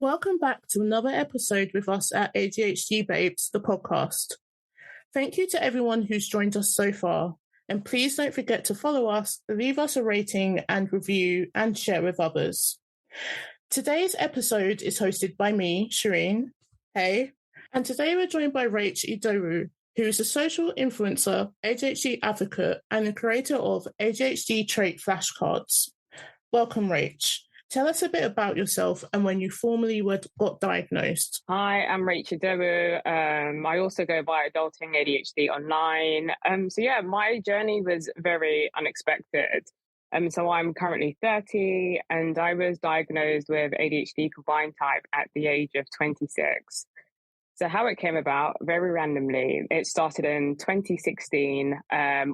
Welcome back to another episode with us at ADHD Babes, the podcast. Thank you to everyone who's joined us so far, and please don't forget to follow us, leave us a rating and review, and share with others. Today's episode is hosted by me, Shereen. Hey. And today we're joined by Rach Idowu, who is a social influencer, ADHD advocate, and the creator of ADHD trait Flashcards. Welcome, Rach. Tell us a bit about yourself and when you formally got diagnosed. Hi, I'm Rach Idowu. I also go by Adulting ADHD online. My journey was very unexpected. So I'm currently 30 and I was diagnosed with ADHD combined type at the age of 26. So how it came about, very randomly, it started in 2016,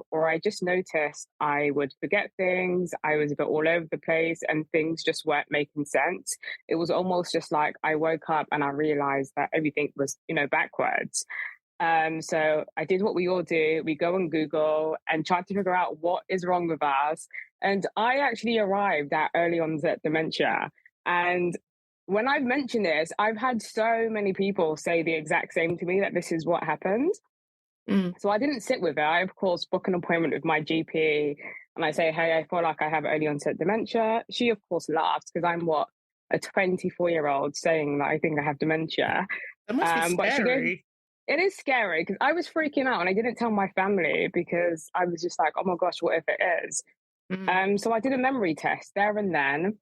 or I just noticed I would forget things. I was a bit all over the place and things just weren't making sense. It was almost just like I woke up and I realized that everything was, backwards. So I did what we all do. We go on Google and try to figure out what is wrong with us. And I actually arrived at early onset dementia. And when I've mentioned this, I've had so many people say the exact same to me, that this is what happened. So I didn't sit with it. I, of course, book an appointment with my GP and I say, hey, I feel like I have early onset dementia. She, of course, laughs because I'm a 24-year-old saying that I think I have dementia. That must be scary. It is scary because I was freaking out and I didn't tell my family because I was just like, oh my gosh, what if it is? So I did a memory test there and then.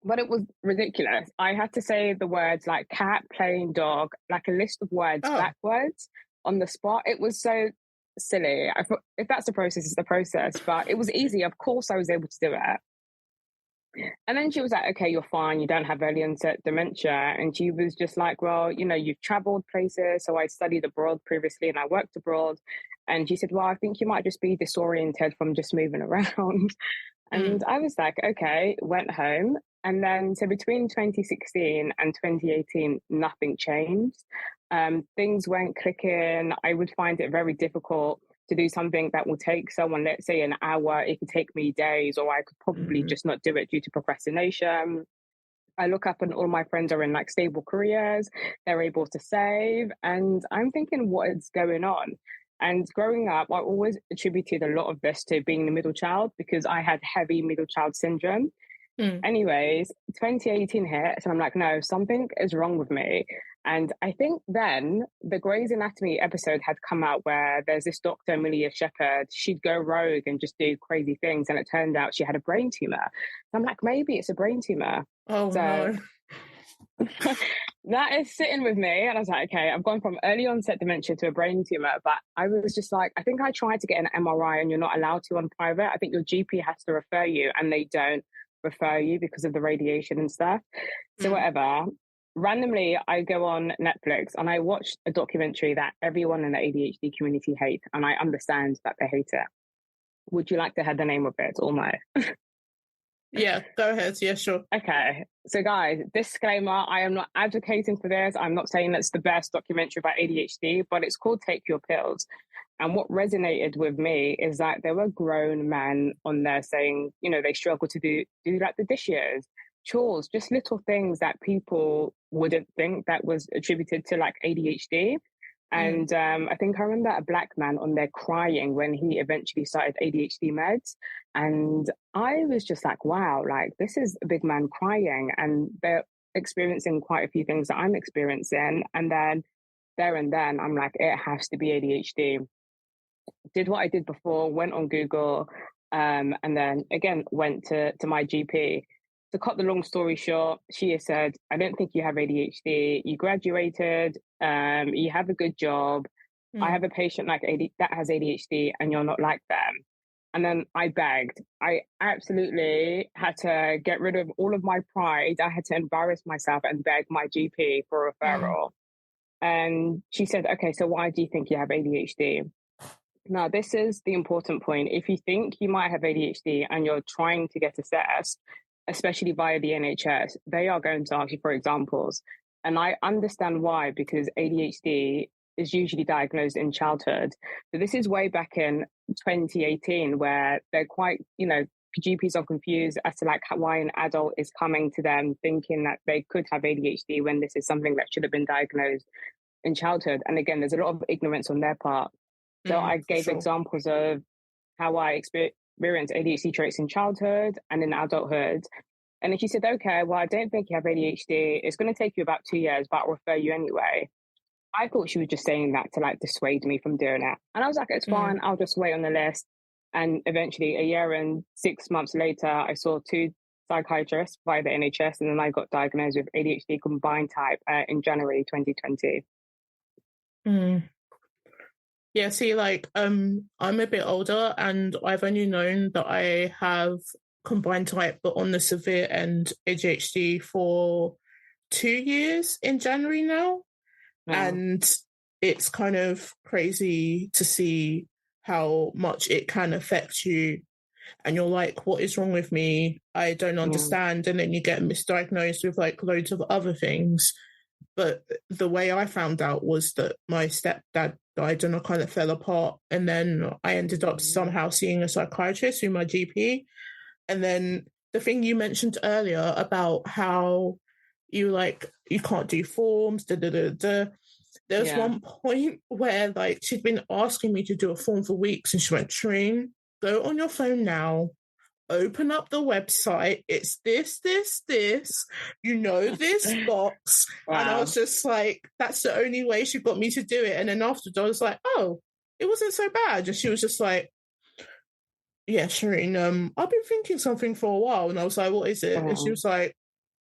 But it was ridiculous. I had to say the words like cat, plane, dog, like a list of words backwards on the spot. It was so silly. I thought, if that's the process, it's the process. But it was easy. Of course, I was able to do it. And then she was like, okay, you're fine. You don't have early onset dementia. And she was just like, well, you've traveled places. So I studied abroad previously and I worked abroad. And she said, well, I think you might just be disoriented from just moving around. And I was like, okay, went home. And then, so between 2016 and 2018, nothing changed. Things weren't clicking. I would find it very difficult to do something that will take someone, let's say, an hour. It could take me days, or I could probably just not do it due to procrastination. I look up and all my friends are in like stable careers. They're able to save. And I'm thinking, what is going on? And growing up, I always attributed a lot of this to being the middle child because I had heavy middle child syndrome. Anyways, 2018 hit, so I'm like, no, something is wrong with me. And I think then the Grey's Anatomy episode had come out where there's this Dr. Amelia Shepherd. She'd go rogue and just do crazy things. And it turned out she had a brain tumor. So I'm like, maybe it's a brain tumor. Oh, so, no. That is sitting with me. And I was like, okay, I've gone from early onset dementia to a brain tumor. But I was just like, I think I tried to get an MRI and you're not allowed to on private. I think your GP has to refer you and they don't refer you because of the radiation and stuff. So whatever. Randomly, I go on Netflix and I watch a documentary that everyone in the ADHD community hates. And I understand that they hate it. Would you like to have the name of it or no? Yeah, go ahead. Yeah, sure. Okay. So guys, disclaimer, I am not advocating for this. I'm not saying that's the best documentary about ADHD, but it's called Take Your Pills. And what resonated with me is that there were grown men on there saying, they struggle to do like the dishes, chores, just little things that people wouldn't think that was attributed to like ADHD. And I think I remember a black man on there crying when he eventually started ADHD meds. And I was just like, wow, like this is a big man crying and they're experiencing quite a few things that I'm experiencing. And then there and then I'm like, it has to be ADHD. Did what I did before, went on Google, and then again went to my GP. To cut the long story short, she has said, I don't think you have ADHD. You graduated, you have a good job. I have a patient that has ADHD and you're not like them. And then I begged. I absolutely had to get rid of all of my pride. I had to embarrass myself and beg my GP for a referral. And she said, okay, so why do you think you have ADHD? Now, this is the important point. If you think you might have ADHD and you're trying to get assessed, especially via the NHS, they are going to ask you for examples. And I understand why, because ADHD is usually diagnosed in childhood. So this is way back in 2018, where they're quite, GPs are confused as to like why an adult is coming to them thinking that they could have ADHD when this is something that should have been diagnosed in childhood. And again, there's a lot of ignorance on their part. So I gave examples of how I experienced ADHD traits in childhood and in adulthood. And then she said, okay, well, I don't think you have ADHD. It's going to take you about 2 years, but I'll refer you anyway. I thought she was just saying that to like dissuade me from doing it. And I was like, it's fine. I'll just wait on the list. And eventually, a year and 6 months later, I saw 2 psychiatrists via the NHS, and then I got diagnosed with ADHD combined type in January 2020. Yeah, see, like, I'm a bit older, and I've only known that I have combined type, but on the severe end, ADHD for 2 years in January now. Yeah. And it's kind of crazy to see how much it can affect you. And you're like, what is wrong with me? I don't understand. And then you get misdiagnosed with like loads of other things. But the way I found out was that my stepdad died and I kind of fell apart. And then I ended up somehow seeing a psychiatrist through my GP. And then the thing you mentioned earlier about how you can't do forms, There was one point where like she'd been asking me to do a form for weeks, and she went, Shereen, go on your phone now, open up the website, it's this, this box. Wow. And I was just like, that's the only way she got me to do it. And then afterwards I was like, oh, it wasn't so bad. And she was just like, yeah, Shereen, I've been thinking something for a while. And I was like, what is it? And she was like,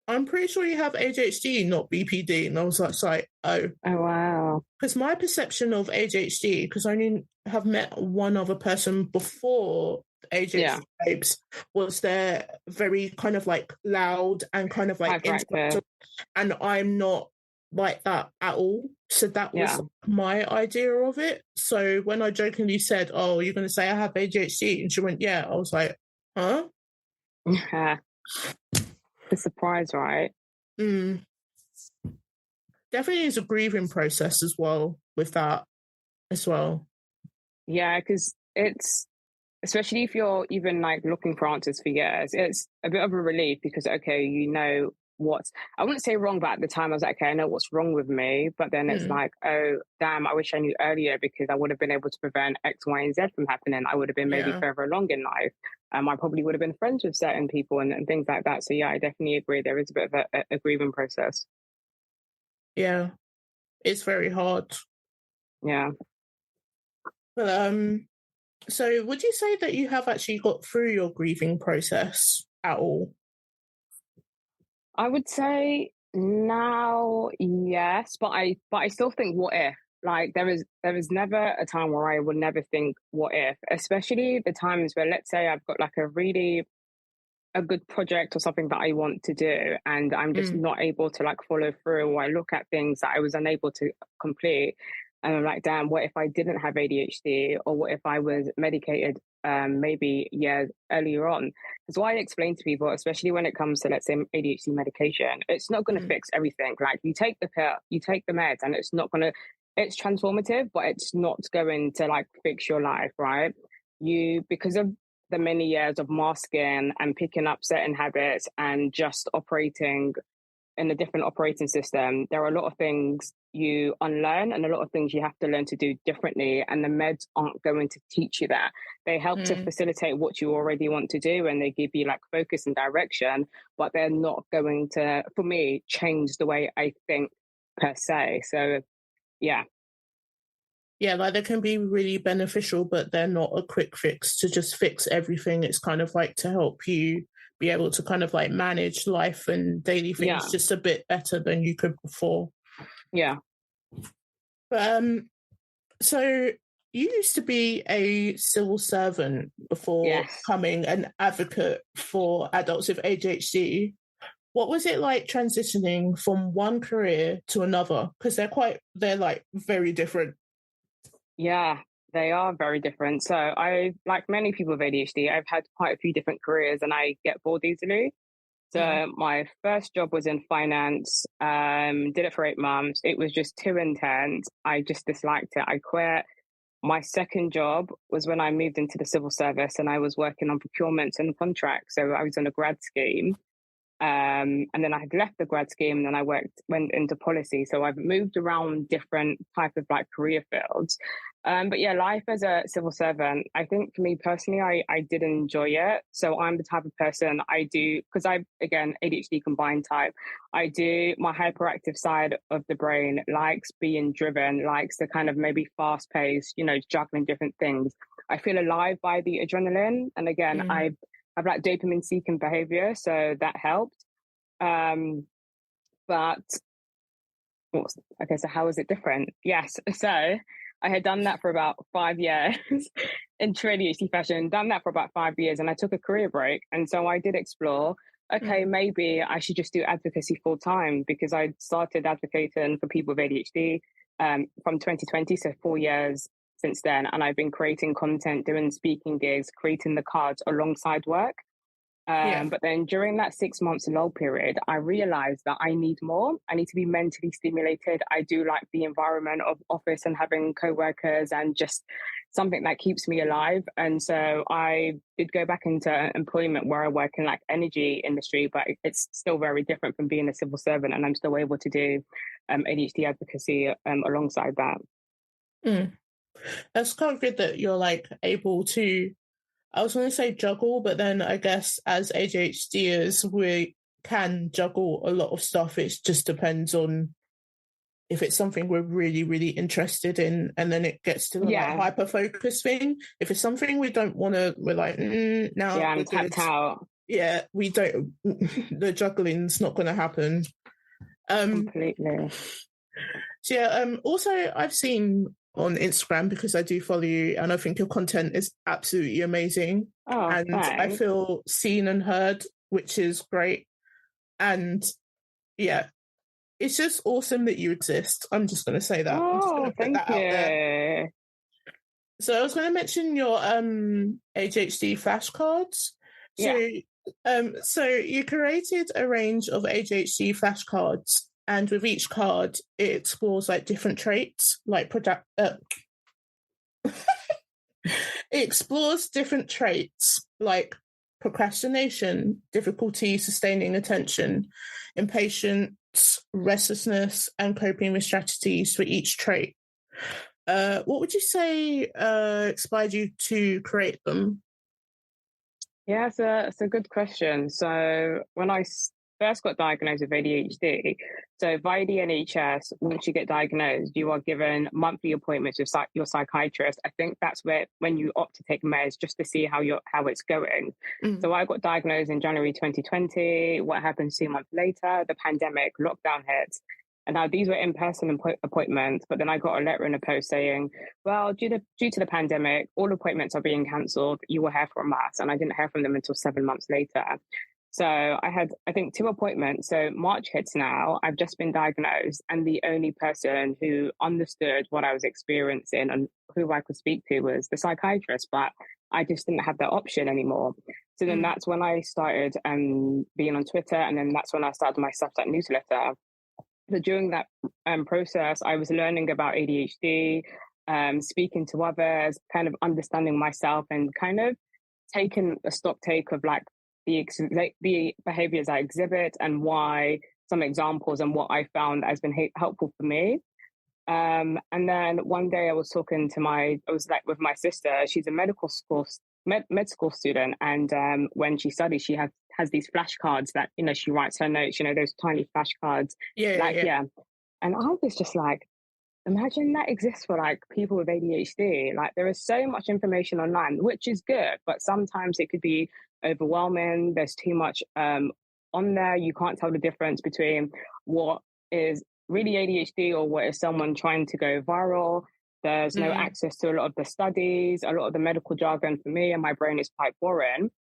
I'm pretty sure you have ADHD, not BPD. And I was like, oh. Oh, wow. Because my perception of ADHD, because I only have met one other person before ADHD babes, was they're very kind of like loud and kind of like intellectual. And I'm not like that at all. So that was my idea of it. So when I jokingly said, oh, you're going to say I have ADHD? And she went, yeah. I was like, huh? Yeah. The surprise, right? Definitely is a grieving process as well with that as well. Yeah, because it's, especially if you're even like looking for answers for years, it's a bit of a relief because, okay, you know what's, I wouldn't say wrong, but at the time I was like, okay, I know what's wrong with me. But then it's like, oh, damn, I wish I knew earlier because I would have been able to prevent X, Y, and Z from happening. I would have been maybe further along in life. I probably would have been friends with certain people and things like that. So yeah, I definitely agree. There is a bit of a grieving process. Yeah, it's very hard. Yeah. But so would you say that you have actually got through your grieving process at all? I would say now, yes, but I still think what if? Like there is never a time where I would never think what if, especially the times where, let's say I've got like a good project or something that I want to do and I'm just not able to like follow through, or I look at things that I was unable to complete and I'm like, damn, what if I didn't have ADHD, or what if I was medicated maybe years earlier on? Because what I explain to people, especially when it comes to, let's say, ADHD medication, it's not going to fix everything. Like you take the pill, you take the meds, and it's not going to, it's transformative, but it's not going to like fix your life, right? Because of the many years of masking and picking up certain habits and just operating in a different operating system, there are a lot of things you unlearn and a lot of things you have to learn to do differently. And the meds aren't going to teach you that. They help to facilitate what you already want to do and they give you like focus and direction, but they're not going to, for me, change the way I think per se. So, yeah. Yeah, like they can be really beneficial, but they're not a quick fix to just fix everything. It's kind of like to help you be able to kind of like manage life and daily things just a bit better than you could before. Yeah. But so you used to be a civil servant before becoming an advocate for adults with ADHD. What was it like transitioning from one career to another? Because they're like very different. Yeah, they are very different. So I, like many people with ADHD, I've had quite a few different careers and I get bored easily. So my first job was in finance, did it for 8 months. It was just too intense. I just disliked it. I quit. my second job was when I moved into the civil service and I was working on procurements and contracts. So I was on a grad scheme. And then I had left the grad scheme and then I went into policy. So I've moved around different type of like career fields. But yeah, life as a civil servant, I think for me personally, I did enjoy it. So I'm the type of person because again, ADHD combined type, my hyperactive side of the brain likes being driven, likes the kind of maybe fast paced, juggling different things. I feel alive by the adrenaline. And again, I have like dopamine seeking behavior, so that helped. But so how is it different? Yes, so I had done that for about 5 years in true ADHD fashion, done that for about 5 years, and I took a career break. And so I did explore, maybe I should just do advocacy full time, because I started advocating for people with ADHD from 2020, so 4 years since then. And I've been creating content, doing speaking gigs, creating the cards alongside work. But then during that 6 months lull period, I realized that I need more. I need to be mentally stimulated. I do like the environment of office and having co-workers and just something that keeps me alive. And so I did go back into employment where I work in like energy industry, but it's still very different from being a civil servant. And I'm still able to do ADHD advocacy alongside that. That's kind of good that you're like able to, I was going to say juggle, but then I guess as ADHDers, we can juggle a lot of stuff. It just depends on if it's something we're really, really interested in, and then it gets to the like hyper focus thing. If it's something we don't want to, we're like, no, I'm tapped out. Yeah, we don't. The juggling's not going to happen. Completely. So yeah. Also, I've seen on Instagram, because I do follow you, and I think your content is absolutely amazing. And thanks. I feel seen and heard, which is great. And yeah, it's just awesome that you exist. I'm just going to say that. I'm just going to put that out there. So I was going to mention your ADHD flashcards. So you created a range of ADHD flashcards, and with each card, it explores like different traits, like it explores different traits like procrastination, difficulty sustaining attention, impatience, restlessness, and coping with strategies for each trait. What would you say inspired you to create them? Yeah, it's a good question. So when I first got diagnosed with ADHD, so via the NHS, once you get diagnosed, you are given monthly appointments with your psychiatrist. I think that's when you opt to take meds, just to see how it's going. So I got diagnosed in January 2020. What happened 2 months later? The pandemic, lockdown hits. And now these were in-person appointments, but then I got a letter in the post saying, well, due to the pandemic, all appointments are being cancelled. You will hear from us. And I didn't hear from them until 7 months later. So I had, I think, 2 appointments. So March hits now. I've just been diagnosed. And the only person who understood what I was experiencing and who I could speak to was the psychiatrist. But I just didn't have that option anymore. So then that's when I started being on Twitter. And then that's when I started my Substack newsletter. So during that process, I was learning about ADHD, speaking to others, kind of understanding myself, and kind of taking a stock take of like the behaviors I exhibit and why, some examples, and what I found has been helpful for me. And then one day I was talking to with my sister. She's a med school student, and when she studies, she has these flashcards that she writes her notes. Those tiny flashcards. Yeah. And I was just like, imagine that exists for like people with ADHD. Like there is so much information online, which is good, but sometimes it could be overwhelming. There's too much on there. You can't tell the difference between what is really ADHD or what is someone trying to go viral. There's no access to a lot of the studies, a lot of the medical jargon for me, and my brain is quite boring.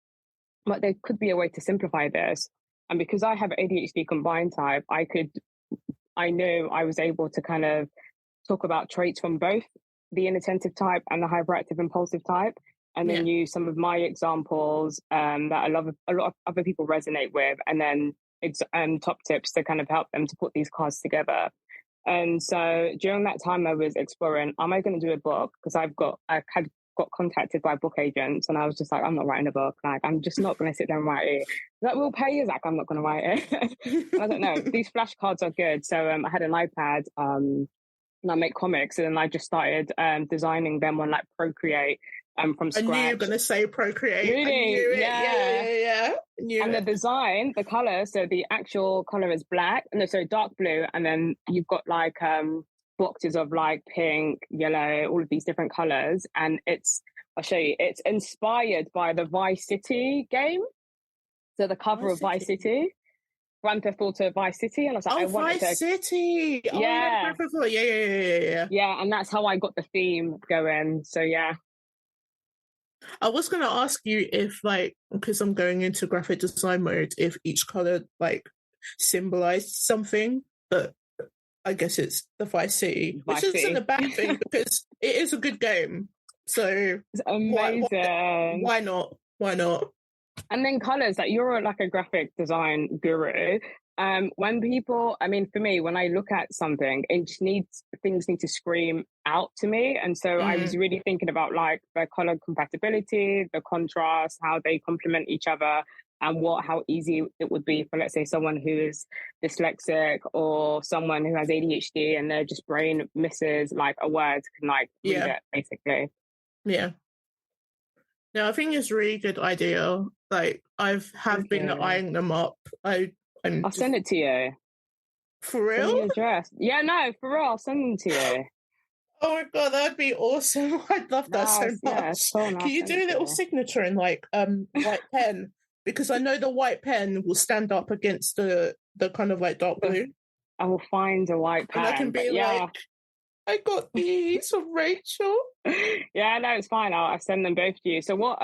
But there could be a way to simplify this. And because I have ADHD combined type, I knew I was able to kind of talk about traits from both the inattentive type and the hyperactive impulsive type, and then use some of my examples that a lot of other people resonate with, and then top tips to kind of help them to put these cards together. And so during that time, I was exploring, am I going to do a book? Because I had got contacted by book agents, and I was just like, I'm not writing a book. Like, I'm just not going to sit there and write it. Like, we'll pay you, Zach. I'm not going to write it. I don't know. These flashcards are good. So I had an iPad, and I make comics, and then I just started designing them on like Procreate from scratch. I knew you were going to say Procreate. Really? I knew it. Yeah. And the design, the color, so the actual color is black, dark blue, and then you've got like boxes of like pink, yellow, all of these different colors, and I'll show you. It's inspired by the Vice City game. So the cover of Vice City. Grand Theft Auto Vice City, and I was like, Vice City. Yeah. Yeah. Yeah, and that's how I got the theme going. So yeah. I was going to ask you if, like, because I'm going into graphic design mode, if each color like symbolized something, but I guess it's the Vice City, which isn't a bad thing because it is a good game. So it's amazing. Why not? And then colors, like you're like a graphic design guru. When people, I mean, for me, when I look at something, things need to scream out to me. And so I was really thinking about like the color compatibility, the contrast, how they complement each other, and how easy it would be for, let's say, someone who is dyslexic or someone who has ADHD and their just brain misses like a word, can like read it, basically. Yeah. No, I think it's a really good idea. Like, I've been eyeing them up. I'll send it to you. For real? Send me your address. Yeah, no, for real. I'll send them to you. Oh my God, that'd be awesome. I'd love that so much. Yeah, so nice. Can you do a little signature in like white pen? Because I know the white pen will stand up against the kind of like dark blue. I will find a white pen. And I can be like, I got these from Rachel. Yeah, no, it's fine. I'll send them both to you. So what,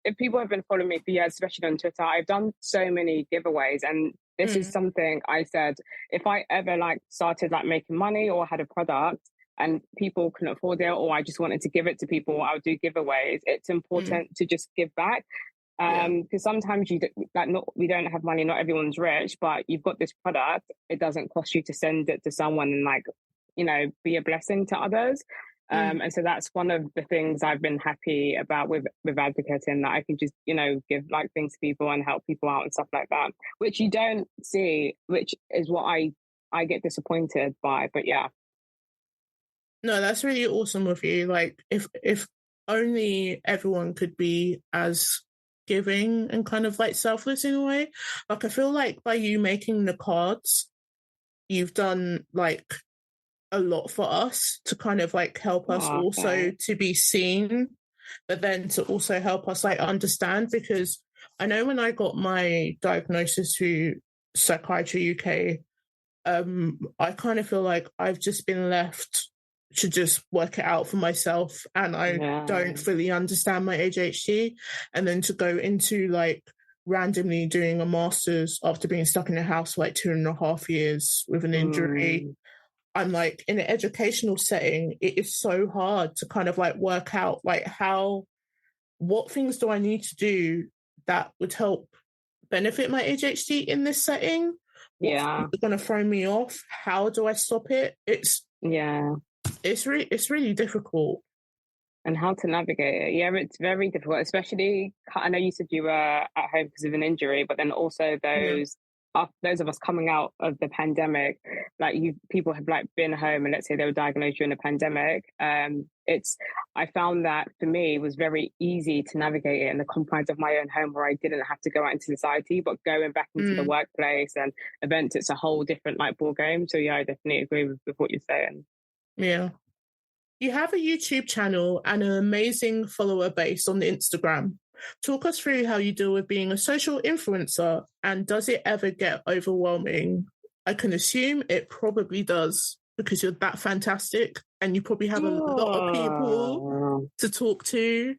if people have been following me for years, especially on Twitter, I've done so many giveaways, and this is something I said, if I ever like started like making money or had a product and people couldn't afford it, or I just wanted to give it to people, I would do giveaways. It's important to just give back. Because sometimes we don't have money, not everyone's rich, but you've got this product, it doesn't cost you to send it to someone and like, you know, be a blessing to others. And so that's one of the things I've been happy about with advocating, that I can just, you know, give like things to people and help people out and stuff like that, which you don't see, which is what I get disappointed by. But yeah. No, that's really awesome of you. Like, if only everyone could be as giving and kind of like selfless in a way. Like, I feel like by you making the cards, you've done like a lot for us to kind of like help us also to be seen, but then to also help us like understand, because I know when I got my diagnosis through Psychiatry UK, I kind of feel like I've just been left to just work it out for myself, and I don't fully understand my ADHD. And then to go into like randomly doing a master's after being stuck in a house for like 2.5 years with an injury, I'm like, in an educational setting, it is so hard to kind of like work out like what things do I need to do that would help benefit my ADHD in this setting? What's going to throw me off? How do I stop it? It's really difficult. And how to navigate it. Yeah, it's very difficult, especially, I know you said you were at home because of an injury, but then also those of us coming out of the pandemic, like people have like been home, and let's say they were diagnosed during the pandemic. I found that for me, it was very easy to navigate it in the confines of my own home, where I didn't have to go out into society, but going back into the workplace and events, it's a whole different like ball game. So yeah, I definitely agree with what you're saying. Yeah. You have a YouTube channel and an amazing follower base on Instagram. Talk us through how you deal with being a social influencer, and does it ever get overwhelming? I can assume it probably does, because you're that fantastic and you probably have a lot of people to talk to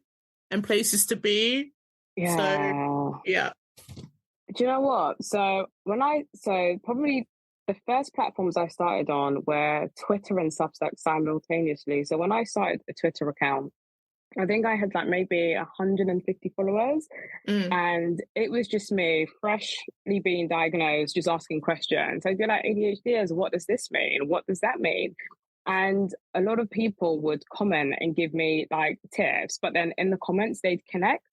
and places to be. Yeah. So, yeah. Do you know what? So probably the first platforms I started on were Twitter and Substack simultaneously. So when I started a Twitter account, I think I had like maybe 150 followers, and it was just me, freshly being diagnosed, just asking questions. I'd be like, ADHD, what does this mean? What does that mean? And a lot of people would comment and give me like tips, but then in the comments they'd connect.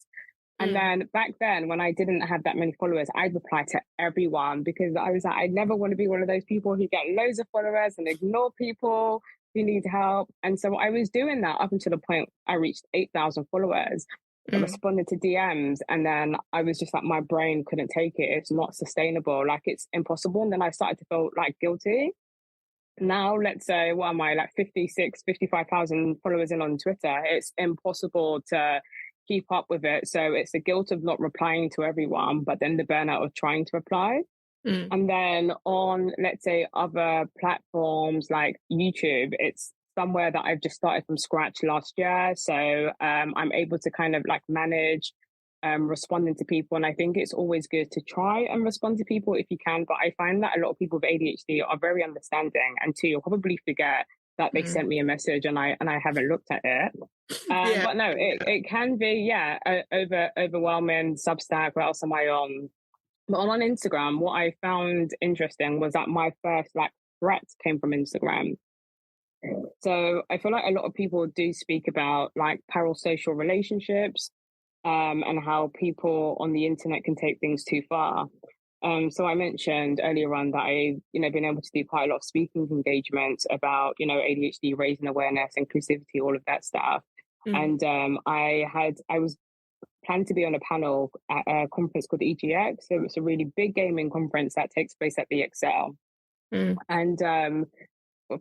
And then back then, when I didn't have that many followers, I'd reply to everyone, because I was like, I never want to be one of those people who get loads of followers and ignore people who need help. And so I was doing that up until the point I reached 8,000 followers. I responded to DMs, and then I was just like, my brain couldn't take it. It's not sustainable. Like, it's impossible. And then I started to feel like guilty. Now, let's say, what am I, like 55,000 followers in on Twitter. It's impossible to keep up with it. So it's the guilt of not replying to everyone, but then the burnout of trying to reply. And then on, let's say, other platforms like YouTube, it's somewhere that I've just started from scratch last year. So I'm able to kind of like manage responding to people. And I think it's always good to try and respond to people if you can. But I find that a lot of people with ADHD are very understanding. And two, you'll probably forget that they sent me a message and I haven't looked at it. But no, it can be, overwhelming. Substack, what else am I on? But on Instagram, what I found interesting was that my first like threat came from Instagram. So I feel like a lot of people do speak about like parasocial relationships and how people on the internet can take things too far. So I mentioned earlier on that I've, been able to do quite a lot of speaking engagements about, ADHD, raising awareness, inclusivity, all of that stuff. And I was planned to be on a panel at a conference called EGX. So it's a really big gaming conference that takes place at the Excel. And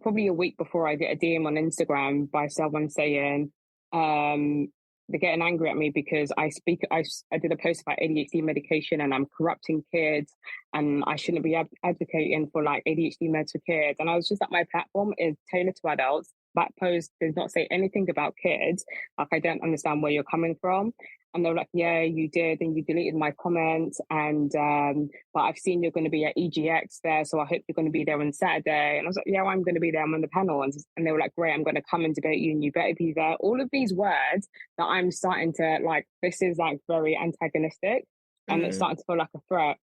probably a week before, I get a DM on Instagram by someone saying, they're getting angry at me because I did a post about ADHD medication and I'm corrupting kids and I shouldn't be advocating for like ADHD meds for kids. And I was just like, my platform is tailored to adults. That post does not say anything about kids. Like, I don't understand where you're coming from. And they were like, yeah, you did, and you deleted my comments. And but I've seen you're going to be at EGX there, so I hope you're going to be there on Saturday. And I was like, yeah, well, I'm going to be there. I'm on the panel. And they were like, great, I'm going to come and debate you, and you better be there. All of these words that I'm starting to like, this is like very antagonistic, and it's starting to feel like a threat.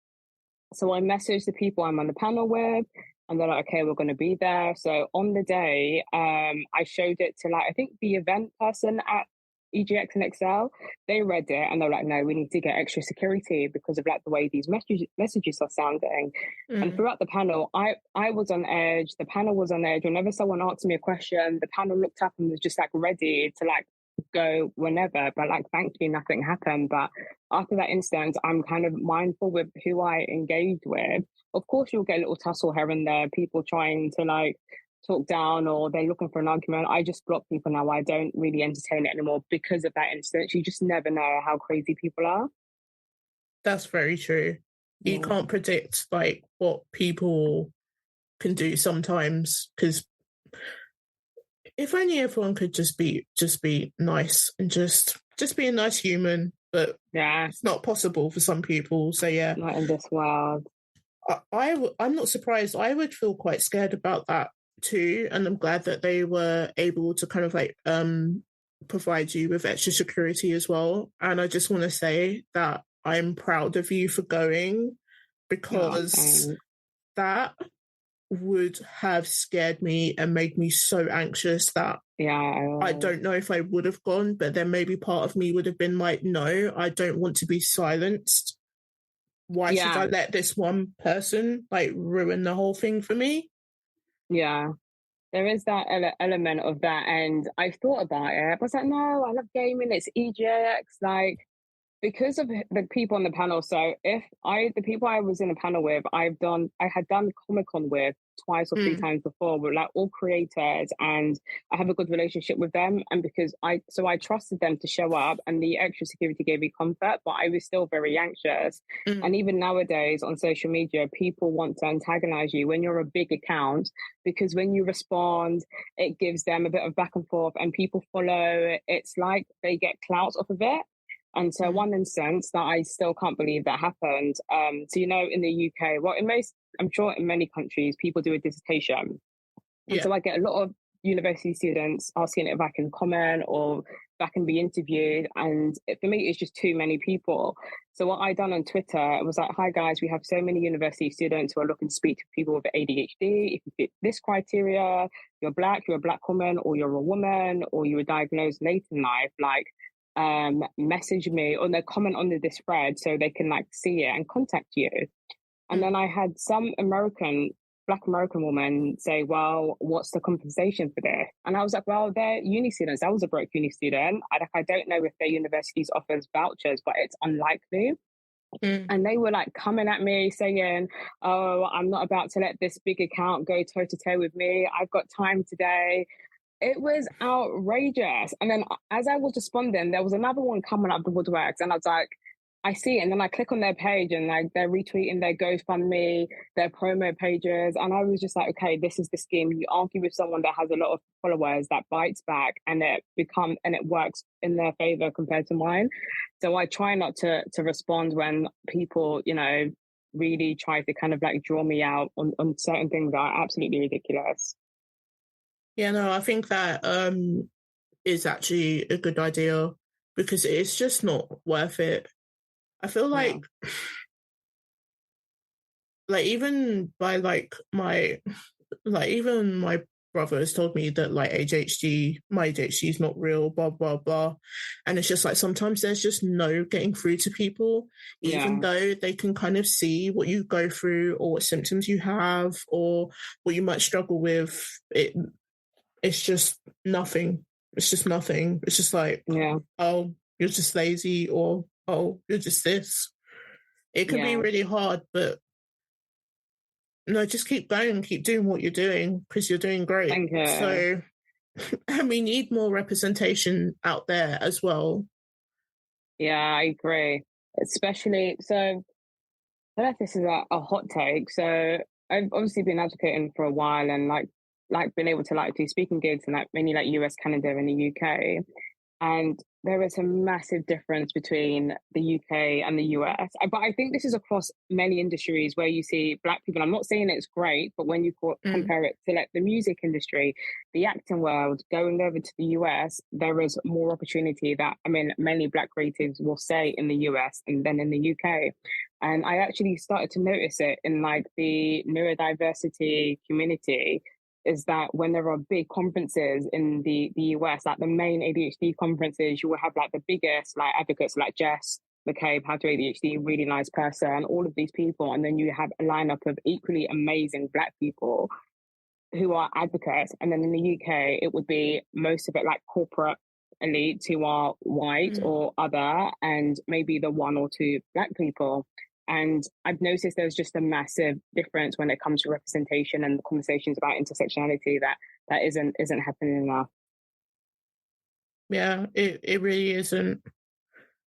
So I messaged the people I'm on the panel with, and they're like, okay, we're going to be there. So on the day, I showed it to like, I think the event person at EGX and Excel. They read it and they're like, no, we need to get extra security because of like the way these messages are sounding. And throughout the panel, I was on edge. The panel was on edge. Whenever someone asked me a question, the panel looked up and was just like ready to like go whenever. But like, thankfully, nothing happened. But after that instance, I'm kind of mindful with who I engage with. Of course, you'll get a little tussle here and there, people trying to like talk down or they're looking for an argument. I just block people now. I don't really entertain it anymore because of that instance. You just never know how crazy people are. That's very true. You can't predict like what people can do sometimes, because if only everyone could just be nice and just be a nice human, but it's not possible for some people. So not in this world. I'm not surprised. I would feel quite scared about that too, and I'm glad that they were able to kind of like provide you with extra security as well. And I just want to say that I'm proud of you for going, because that would have scared me and made me so anxious that I don't know if I would have gone, but then maybe part of me would have been like, no, I don't want to be silenced. Why should I let this one person like ruin the whole thing for me? Yeah, there is that element of that. And I thought about it. I was like, no, I love gaming. It's EGX. Like, because of the people on the panel. So the people I was in a panel with, I had done Comic-Con with twice or three times before, with like all creators, and I have a good relationship with them. And because I trusted them to show up, and the extra security gave me comfort, but I was still very anxious. And even nowadays on social media, people want to antagonize you when you're a big account, because when you respond, it gives them a bit of back and forth and people follow. It's like they get clout off of it. And so one instance that I still can't believe that happened. So, in the UK, I'm sure in many countries, people do a dissertation. And so I get a lot of university students asking if I can comment or if I can be interviewed. And for me, it's just too many people. So what I done on Twitter was like, hi guys, we have so many university students who are looking to speak to people with ADHD. If you fit this criteria, you're a black woman, or you're a woman, or you were diagnosed late in life, like message me or comment under this thread so they can like see it and contact you. And then I had some Black American woman say, well, what's the compensation for this? And I was like, well, they're uni students. I was a broke uni student. I don't know if their universities offers vouchers, but it's unlikely. And they were like coming at me saying, oh, I'm not about to let this big account go toe to toe with me. I've got time today. It was outrageous. And then as I was responding, there was another one coming up the woodworks, and I was like, I see it, and then I click on their page and like they're retweeting their GoFundMe, their promo pages. And I was just like, okay, this is the scheme. You argue with someone that has a lot of followers that bites back, and it works in their favor compared to mine. So I try not to respond when people, you know, really try to kind of like draw me out on certain things that are absolutely ridiculous. Yeah, no, I think that is actually a good idea, because it's just not worth it. I feel like, even by even my brother has told me that like my ADHD is not real, blah, blah, blah. And it's just like, sometimes there's just no getting through to people, even though they can kind of see what you go through or what symptoms you have or what you might struggle with. It's just nothing. It's just nothing. It's just like, oh, you're just lazy, or, oh, you're just this. It can be really hard, but no, just keep going, keep doing what you're doing, because you're doing great. Thank you. So, and we need more representation out there as well. Yeah, I agree. Especially, so I don't know if this is a hot take. So I've obviously been advocating for a while, and like been able to like do speaking gigs in like mainly like US, Canada, and the UK. And there is a massive difference between the UK and the US. But I think this is across many industries where you see Black people. I'm not saying it's great, but when you compare it to like the music industry, the acting world, going over to the US, there is more opportunity that, I mean, many Black creatives will say in the US and then in the UK. And I actually started to notice it in like the neurodiversity community, is that when there are big conferences in the US, like the main ADHD conferences, you will have like the biggest like advocates like Jess McCabe, How to ADHD, really nice person, all of these people. And then you have a lineup of equally amazing Black people who are advocates. And then in the UK, it would be most of it like corporate elites who are white or other, and maybe the one or two Black people. And I've noticed there's just a massive difference when it comes to representation and the conversations about intersectionality that isn't happening enough. Yeah, it really isn't.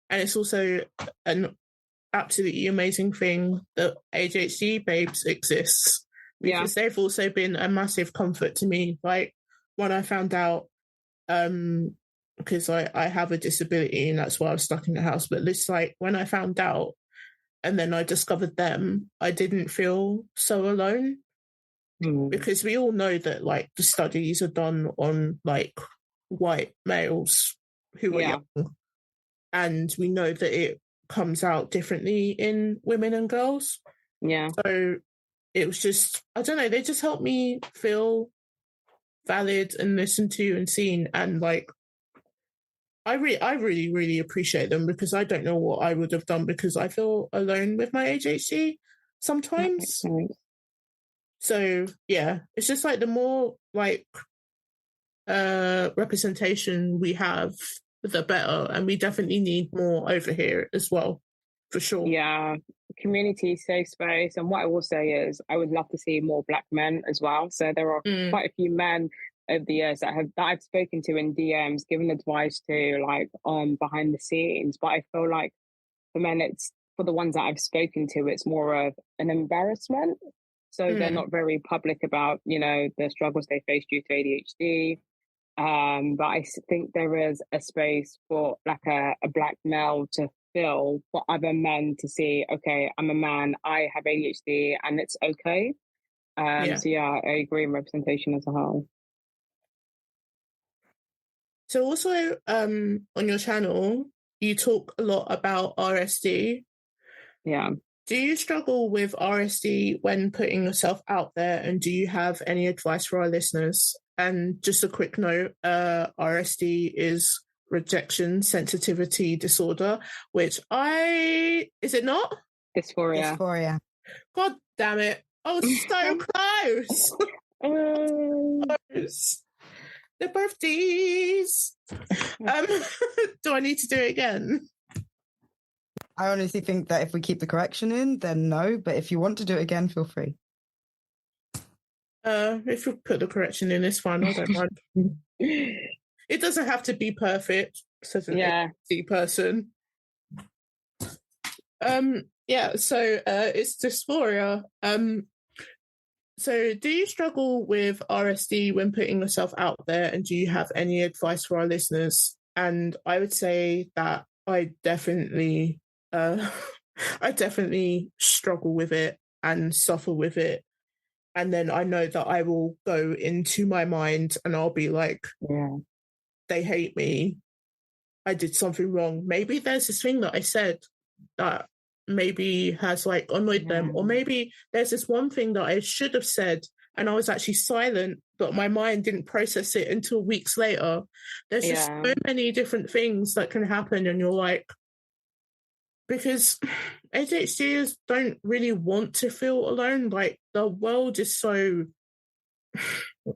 And it's also an absolutely amazing thing that ADHD Babes exists, because they've also been a massive comfort to me. Like when I found out, because I have a disability and that's why I was stuck in the house, but it's like when I found out, and then I discovered them, I didn't feel so alone, because we all know that like the studies are done on like white males who are young, and we know that it comes out differently in women and girls. Yeah. So it was just, I don't know, they just helped me feel valid and listened to and seen, and like I really, really appreciate them, because I don't know what I would have done, because I feel alone with my ADHD sometimes. So yeah, it's just like the more like representation we have, the better, and we definitely need more over here as well, for sure. Yeah, community safe space. And what I will say is, I would love to see more Black men as well. So there are quite a few men over the years that I've spoken to in DMs, given advice to like behind the scenes. But I feel like for men, it's for the ones that I've spoken to, it's more of an embarrassment. So they're not very public about, you know, the struggles they face due to ADHD. But I think there is a space for like a Black male to fill, for other men to see, okay, I'm a man, I have ADHD, and it's okay. So yeah, I agree in representation as a whole. So also on your channel, you talk a lot about RSD. Yeah. Do you struggle with RSD when putting yourself out there, and do you have any advice for our listeners? And just a quick note, RSD is rejection sensitivity disorder, which is it not? Dysphoria. God damn it. I was so close. Close. They're both D's. Do I need to do it again? I honestly think that if we keep the correction in, then no. But if you want to do it again, feel free. If you put the correction in, it's fine. I don't mind. It doesn't have to be perfect. Says an ADHD person. Yeah. So it's dysphoria. So do you struggle with RSD when putting yourself out there, and do you have any advice for our listeners? And I would say that I definitely struggle with it and suffer with it. And then I know that I will go into my mind and I'll be like, they hate me. I did something wrong. Maybe there's this thing that I said that maybe has like annoyed them. Or maybe there's this one thing that I should have said and I was actually silent, but my mind didn't process it until weeks later. There's just so many different things that can happen, and you're like, because ADHDers don't really want to feel alone. Like the world is so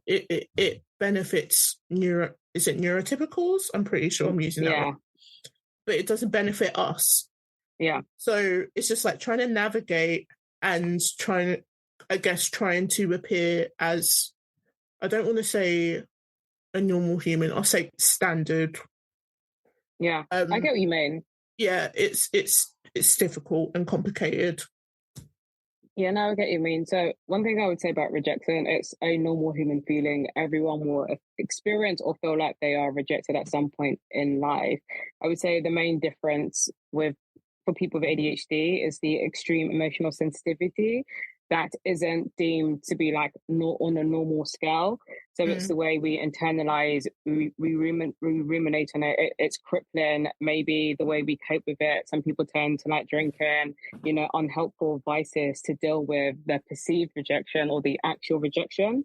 it benefits neurotypicals. I'm pretty sure I'm using that wrong. But it doesn't benefit us. Yeah. So it's just like trying to navigate and trying to appear as, I don't want to say a normal human, I'll say standard. Yeah. I get what you mean. Yeah, it's difficult and complicated. Yeah, no, I get what you mean. So one thing I would say about rejection, it's a normal human feeling. Everyone will experience or feel like they are rejected at some point in life. I would say the main difference for people with ADHD is the extreme emotional sensitivity that isn't deemed to be like on a normal scale. So it's the way we internalize, we ruminate on it. It's crippling. Maybe the way we cope with it. Some people turn to like drinking, unhelpful vices to deal with the perceived rejection or the actual rejection.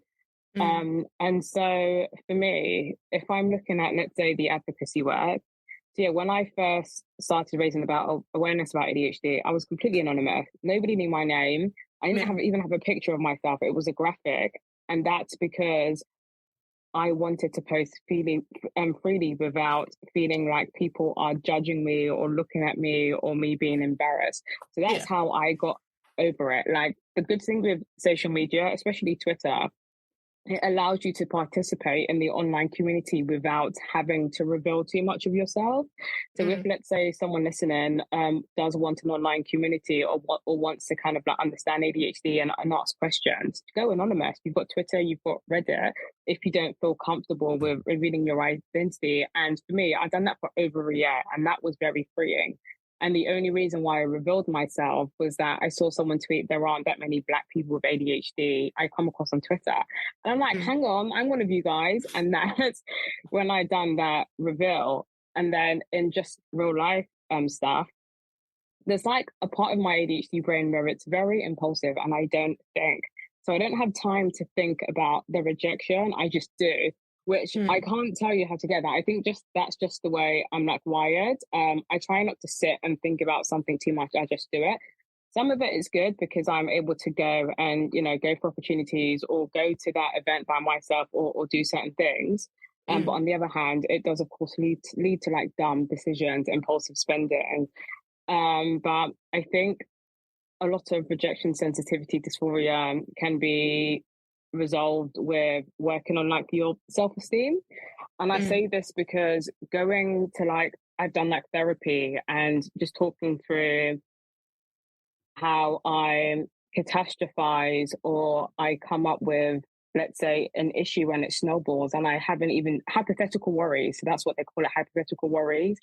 And so for me, if I'm looking at, let's say, the advocacy work, so yeah, when I first started raising about awareness about ADHD, I was completely anonymous. Nobody knew my name. I didn't even have a picture of myself. It was a graphic. And that's because I wanted to post freely without feeling like people are judging me or looking at me or me being embarrassed. So that's how I got over it. Like the good thing with social media, especially Twitter, it allows you to participate in the online community without having to reveal too much of yourself. So if, let's say, someone listening does want an online community or wants to kind of like understand ADHD and ask questions, go anonymous. You've got Twitter, you've got Reddit, if you don't feel comfortable with revealing your identity. And for me, I've done that for over a year, and that was very freeing. And the only reason why I revealed myself was that I saw someone tweet, there aren't that many Black people with ADHD I come across on Twitter. And I'm like, hang on, I'm one of you guys. And that's when I done that reveal. And then in just real life stuff, there's like a part of my ADHD brain where it's very impulsive and I don't think. So I don't have time to think about the rejection. I just do. Which I can't tell you how to get that. I think that's just the way I'm like wired. I try not to sit and think about something too much. I just do it. Some of it is good because I'm able to go and, go for opportunities or go to that event by myself or do certain things. But on the other hand, it does, of course, lead to like dumb decisions, impulsive spending. But I think a lot of rejection sensitivity dysphoria can be resolved with working on like your self-esteem. And I say this because going to like, I've done like therapy and just talking through how I catastrophize or I come up with, let's say, an issue when it snowballs and I haven't even hypothetical worries. So that's what they call it, hypothetical worries.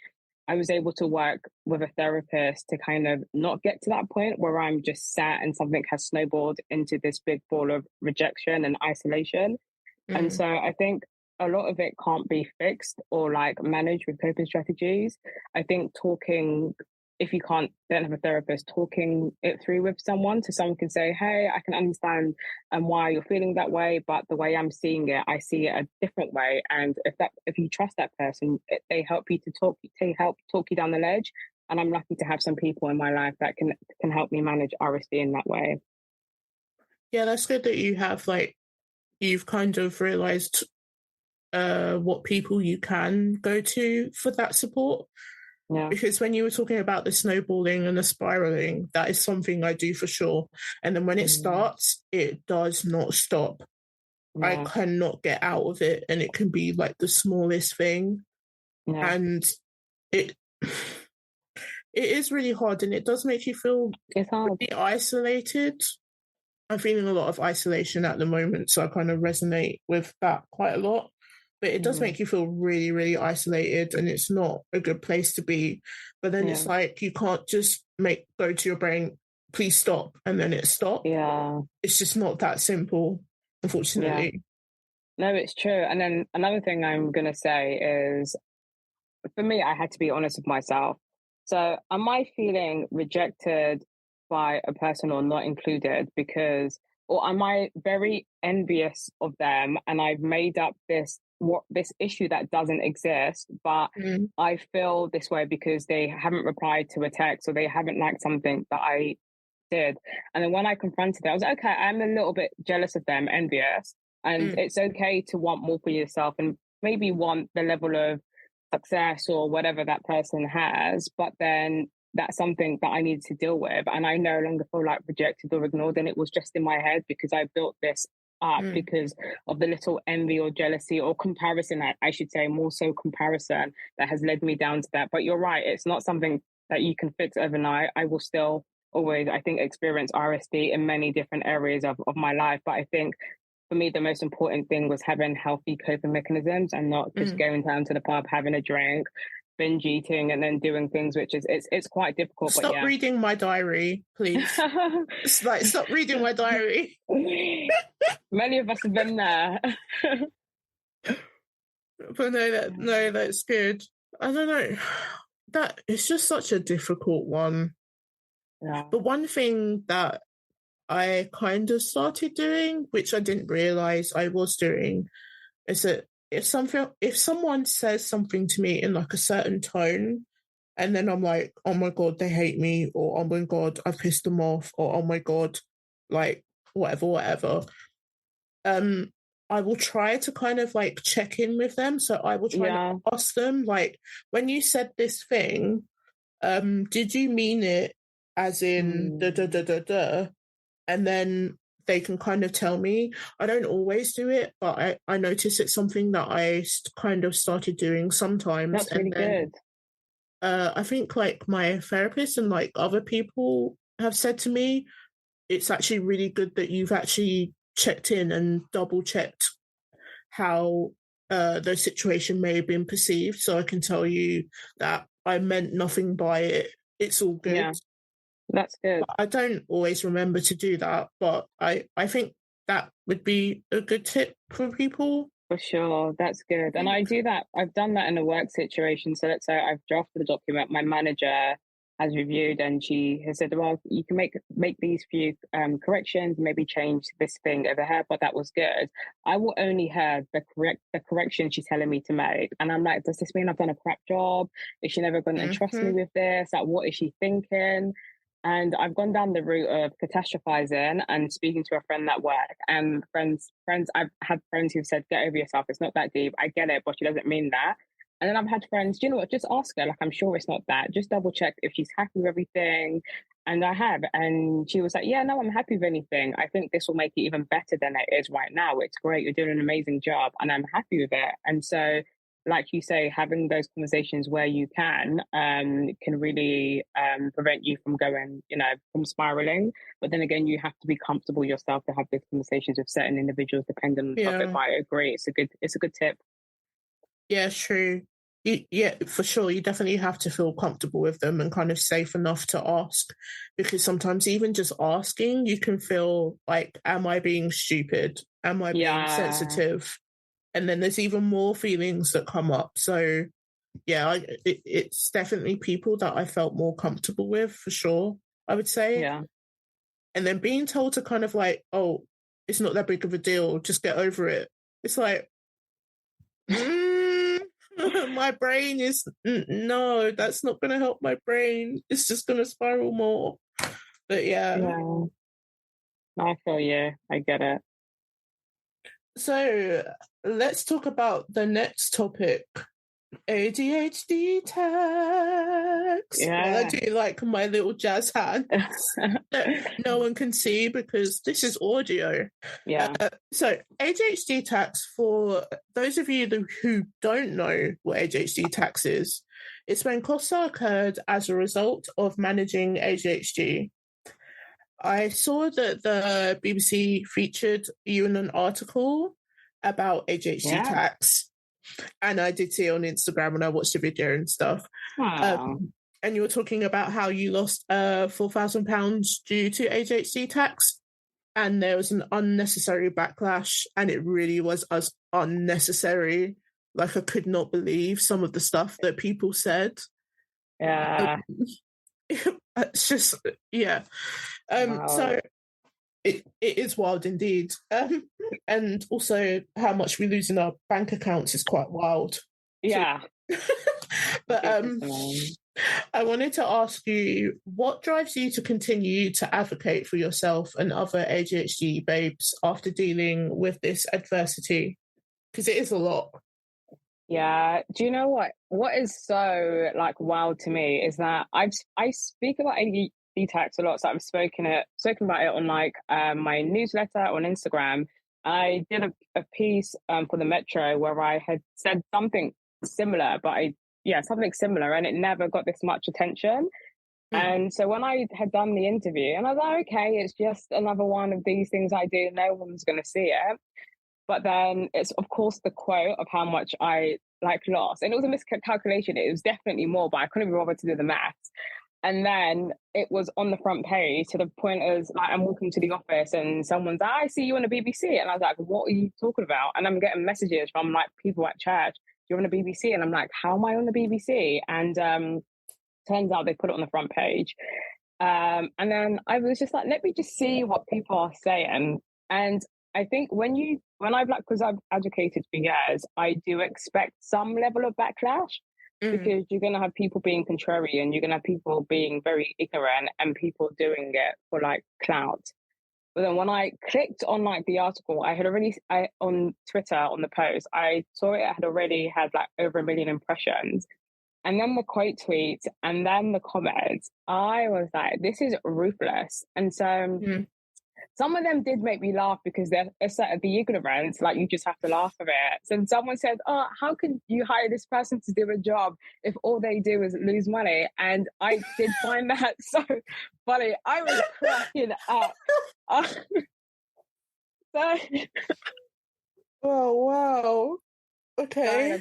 I was able to work with a therapist to kind of not get to that point where I'm just sat and something has snowballed into this big ball of rejection and isolation. And so I think a lot of it can't be fixed or like managed with coping strategies. I think talking, if you don't have a therapist, talking it through with someone, so someone can say, hey, I can understand why you're feeling that way, but the way I'm seeing it, I see it a different way. And if you trust that person, they help you to talk you down the ledge. And I'm lucky to have some people in my life that can help me manage RSD in that way. Yeah, that's good that you have, like, you've kind of realised what people you can go to for that support. Yeah. Because when you were talking about the snowballing and the spiraling, that is something I do for sure. And then when it starts, it does not stop. I cannot get out of it, and it can be like the smallest thing. And it is really hard, and it does make you feel really isolated. I'm feeling a lot of isolation at the moment, so I kind of resonate with that quite a lot. But it does make you feel really, really isolated, and it's not a good place to be. But then it's like you can't just go to your brain, please stop, and then it stops. Yeah. It's just not that simple, unfortunately. Yeah. No, it's true. And then another thing I'm going to say is, for me, I had to be honest with myself. So am I feeling rejected by a person or not included or am I very envious of them and I've made up this issue that doesn't exist, but I feel this way because they haven't replied to a text or they haven't liked something that I did. And then when I confronted it, I was like, okay, I'm a little bit jealous of them, envious. And it's okay to want more for yourself and maybe want the level of success or whatever that person has, but then that's something that I need to deal with. And I no longer feel like rejected or ignored. And it was just in my head because I built this up because of the little envy or jealousy or comparison, I should say, more so comparison that has led me down to that. But you're right, it's not something that you can fix overnight. I will still always, I think, experience RSD in many different areas of my life. But I think for me, the most important thing was having healthy coping mechanisms and not just going down to the pub, having a drink, binge eating, and then doing things, which is, it's quite difficult. Stop reading my diary, please. Stop reading my diary. Many of us have been there. But no, that's good. I don't know. That it's just such a difficult one. Yeah. But one thing that I kind of started doing, which I didn't realize I was doing, is that if someone says something to me in like a certain tone, and then I'm like, oh my God, they hate me, or oh my God, I've pissed them off, or oh my God, like whatever. I will try to kind of like check in with them. So I will try to ask them, like, when you said this thing, did you mean it as in da da da da da? And then they can kind of tell me. I don't always do it, but I notice it's something that I kind of started doing sometimes. That's really good. I think like my therapist and like other people have said to me, it's actually really good that you've actually checked in and double checked how the situation may have been perceived. So I can tell you that I meant nothing by it. It's all good. Yeah. That's good. I don't always remember to do that, but I think that would be a good tip for people. For sure, that's good. And I do that. I've done that in a work situation. So let's say I've drafted a document, my manager has reviewed and she has said, well, you can make these few corrections, maybe change this thing over here, but that was good. I will only hear the correction she's telling me to make. And I'm like, does this mean I've done a crap job? Is she never going to trust me with this? Like, what is she thinking? And I've gone down the route of catastrophizing and speaking to a friend at work. And friends, I've had friends who've said, get over yourself. It's not that deep. I get it, but she doesn't mean that. And then I've had friends, do you know what? Just ask her. Like, I'm sure it's not that. Just double check if she's happy with everything. And I have. And she was like, yeah, no, I'm happy with anything. I think this will make it even better than it is right now. It's great. You're doing an amazing job. And I'm happy with it. And so, like you say, having those conversations where you can really prevent you from going, from spiraling. But then again, you have to be comfortable yourself to have these conversations with certain individuals, depending on the topic. But I agree, it's a good tip. Yeah, true. Yeah, for sure. You definitely have to feel comfortable with them and kind of safe enough to ask, because sometimes even just asking, you can feel like, am I being stupid? Am I being sensitive? and then there's even more feelings that come up. So yeah, it's definitely people that I felt more comfortable with, for sure, I would say. Yeah. And then being told to kind of like, oh, it's not that big of a deal, just get over it. It's like, my brain is, no, that's not going to help my brain. It's just going to spiral more. But Yeah. I feel you. I get it. So let's talk about the next topic. ADHD tax. Yeah. Well, I do like my little jazz hands that no one can see because this is audio. Yeah. So ADHD tax, for those of you who don't know what ADHD tax is, it's when costs are incurred as a result of managing ADHD. I saw that the BBC featured you in an article about ADHD tax. And I did see it on Instagram when I watched the video and stuff. And you were talking about how you lost £4,000 due to ADHD tax. And there was an unnecessary backlash. And it really was unnecessary. Like, I could not believe some of the stuff that people said. Yeah. It's just, yeah. So it is wild indeed. And also how much we lose in our bank accounts is quite wild. Yeah. But I wanted to ask you, what drives you to continue to advocate for yourself and other ADHD babes after dealing with this adversity? Because it is a lot. Yeah. Do you know what? What is so like wild to me is that I speak about ADHD tax a lot. So I've spoken about it on like my newsletter on Instagram. I did a piece for the Metro where I had said something similar, something similar, and it never got this much attention. And so when I had done the interview, and I was like, okay, it's just another one of these things I do. No one's going to see it. But then it's, of course, the quote of how much I lost. And it was a miscalculation. It was definitely more, but I couldn't be bothered to do the maths. And then it was on the front page to the point as like I'm walking to the office and someone's like, I see you on the BBC. And I was like, what are you talking about? And I'm getting messages from like people at church, you're on the BBC. And I'm like, how am I on the BBC? And turns out they put it on the front page. And then I was just like, let me just see what people are saying. And I think because I've advocated for years, I do expect some level of backlash because you're going to have people being contrarian, you're going to have people being very ignorant and people doing it for like clout. But then when I clicked on like the article, on Twitter, on the post, I saw it had already had like over 1 million impressions. And then the quote tweets and then the comments, I was like, this is ruthless. And so some of them did make me laugh because they're the ignorance, like you just have to laugh at it. So someone said, oh, how can you hire this person to do a job if all they do is lose money? And I did find that so funny. I was cracking up. Oh, wow. Okay.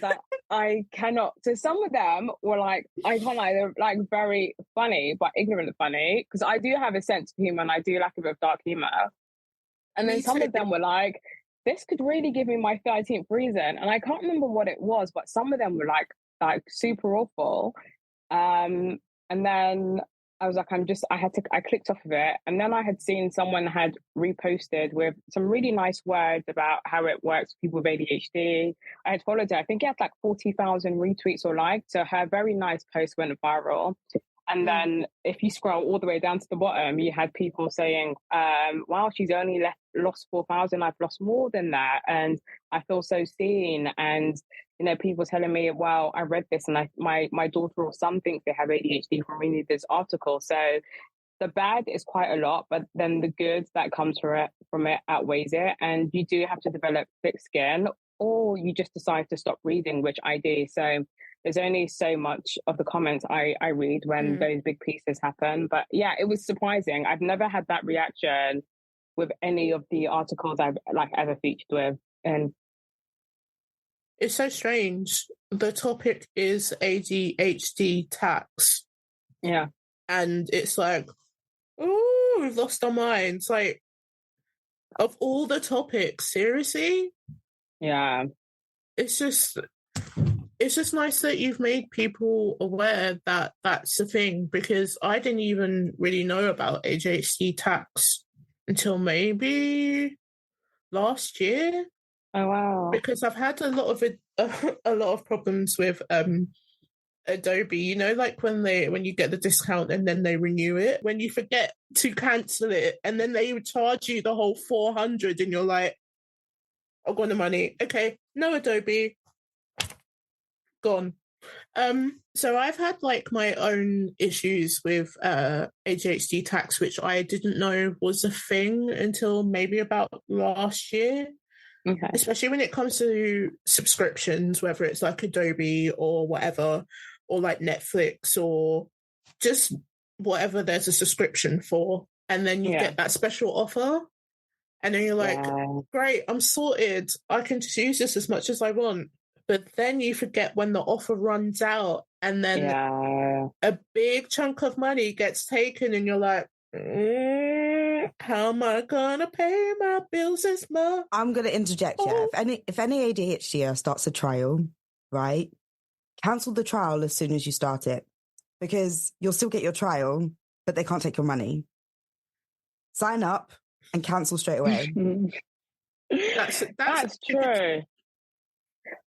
I cannot. So some of them were like, I can't lie, they're like very funny, but ignorant funny, because I do have a sense of humor and I do like a bit of dark humor. And then some of them were like, this could really give me my 13th reason. And I can't remember what it was, but some of them were like super awful. And then I was like, I clicked off of it. And then I had seen someone had reposted with some really nice words about how it works for people with ADHD. I had followed her. I think it had like 40,000 retweets or likes. So her very nice post went viral. And then if you scroll all the way down to the bottom, you had people saying, wow, she's only lost 4,000. I've lost more than that. And I feel so seen. And, you know, people telling me, well, I read this and my daughter or son thinks they have ADHD from reading this article. So the bad is quite a lot, but then the good that comes from it outweighs it. And you do have to develop thick skin, or you just decide to stop reading, which I do. So there's only so much of the comments I read when those big pieces happen. But yeah, it was surprising. I've never had that reaction with any of the articles I've ever featured with. And it's so strange. The topic is ADHD tax. Yeah. And it's like, oh, we've lost our minds. Like, of all the topics, seriously? Yeah. it's just nice that you've made people aware that that's a thing, because I didn't even really know about ADHD tax until maybe last year. Oh wow! Because I've had a lot of problems with Adobe. You know, like when you get the discount and then they renew it, when you forget to cancel it and then they charge you the whole 400, and you're like, I've got the money. Okay, no Adobe, gone. So I've had like my own issues with ADHD tax, which I didn't know was a thing until maybe about last year. Okay. Especially when it comes to subscriptions, whether it's like Adobe or whatever, or like Netflix or just whatever there's a subscription for. And then you get that special offer. And then you're like, great, I'm sorted. I can just use this as much as I want. But then you forget when the offer runs out, and then a big chunk of money gets taken, and you're like, how am I gonna pay my bills this month? I'm gonna interject here. If any ADHD starts a trial, right? Cancel the trial as soon as you start it, because you'll still get your trial, but they can't take your money. Sign up and cancel straight away. That's true.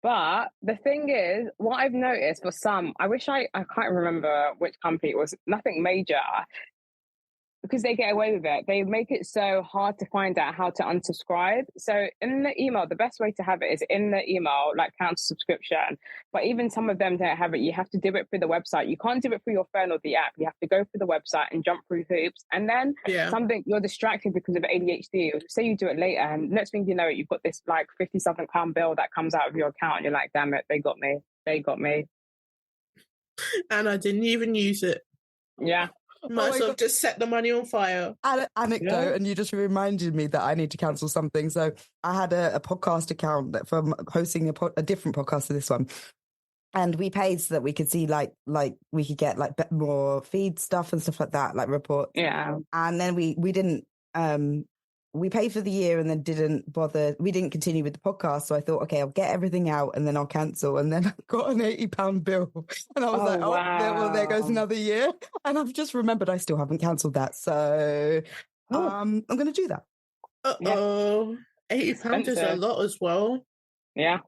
But the thing is, what I've noticed for some, I can't remember which company it was, nothing major, because they get away with it. They make it so hard to find out how to unsubscribe. So in the email, the best way to have it is in the email, like cancel subscription. But even some of them don't have it. You have to do it through the website. You can't do it through your phone or the app. You have to go through the website and jump through hoops. And then you're distracted because of ADHD. Say you do it later, and next thing you know, you've got this like £50-something bill that comes out of your account. And you're like, damn it, they got me. And I didn't even use it. Yeah. Might as well just set the money on fire. Anecdote, and you just reminded me that I need to cancel something. So I had a podcast account that from hosting a different podcast to this one, and we paid so that we could see like we could get like more feed stuff and stuff like that, like reports. Yeah. And then we didn't. We paid for the year and then didn't bother. We didn't continue with the podcast. So I thought, okay, I'll get everything out and then I'll cancel. And then I got an £80 bill. And I was wow. There goes another year. And I've just remembered I still haven't cancelled that. So I'm going to do that. Uh-oh. Yeah. £80 is a lot as well. Yeah.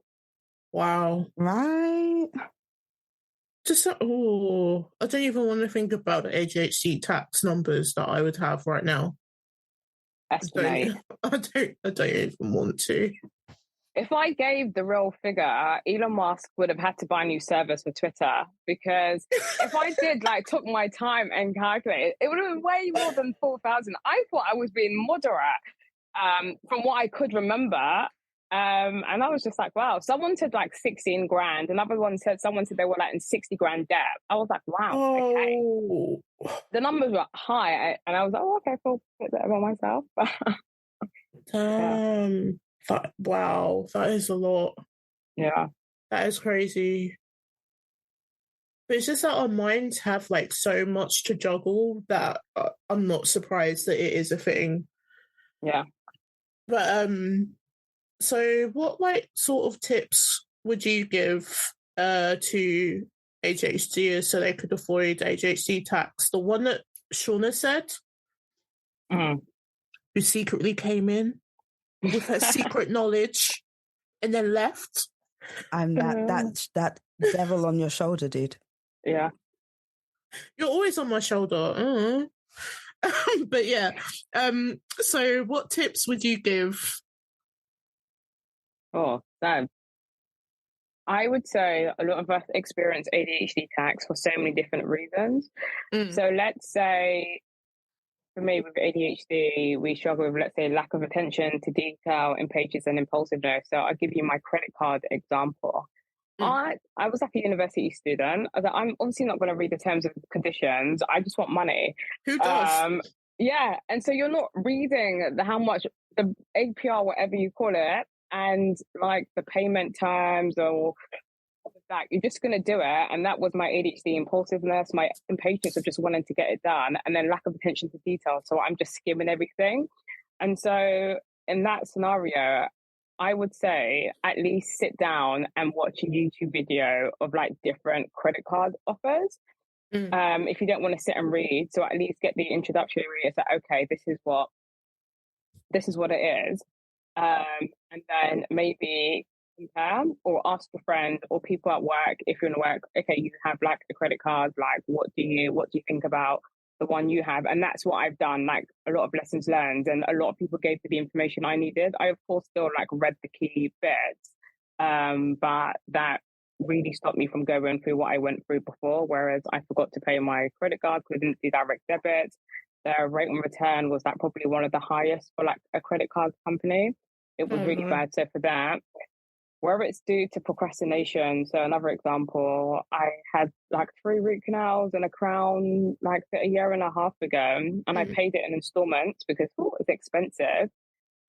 Wow. Right. Just, I don't even want to think about the ADHD tax numbers that I would have right now. Estimate. I don't even want to. If I gave the real figure, Elon Musk would have had to buy a new service for Twitter, because if I did took my time and calculated, it would have been way more than 4,000. I thought I was being moderate from what I could remember. And I was just like, wow. Someone said 16 grand. Another one said, someone said they were in 60 grand debt. I was like, wow, okay. The numbers were high. And I was like, oh, okay, cool. Bit better about myself. Wow, that is a lot. Yeah. That is crazy. But it's just that our minds have so much to juggle that I'm not surprised that it is a thing. Yeah. But so what sort of tips would you give to ADHDers so they could avoid ADHD tax? The one that Shauna said, who secretly came in with her secret knowledge and then left. I'm that devil on your shoulder, dude. Yeah. You're always on my shoulder. But yeah. So what tips would you give? Oh, damn. I would say a lot of us experience ADHD tax for so many different reasons. So let's say, for me with ADHD, we struggle with, let's say, lack of attention to detail, impatience and impulsiveness. So I'll give you my credit card example. I was a university student. I was I'm obviously not going to read the terms and conditions. I just want money. Who does? Yeah. And so you're not reading how much the APR, whatever you call it, and the payment terms or that. You're just going to do it. And that was my ADHD impulsiveness, my impatience of just wanting to get it done, and then lack of attention to detail. So I'm just skimming everything. And so in that scenario, I would say at least sit down and watch a YouTube video of like different credit card offers. If you don't want to sit and read, so at least get the introductory read. It's like, okay, this is what it is. And then maybe compare or ask a friend or people at work, if you're in work, okay, you have like a credit card, like what do you think about the one you have? And that's what I've done, like a lot of lessons learned, and a lot of people gave me the information I needed. I of course still like read the key bits, but that really stopped me from going through what I went through before, whereas I forgot to pay my credit card because I didn't do direct debits. The rate on return was like probably one of the highest for like a credit card company. It was really bad. So for that, where it's due to procrastination. So another example, I had like 3 root canals and a crown like a year and a half ago, and I paid it in installments because it's expensive.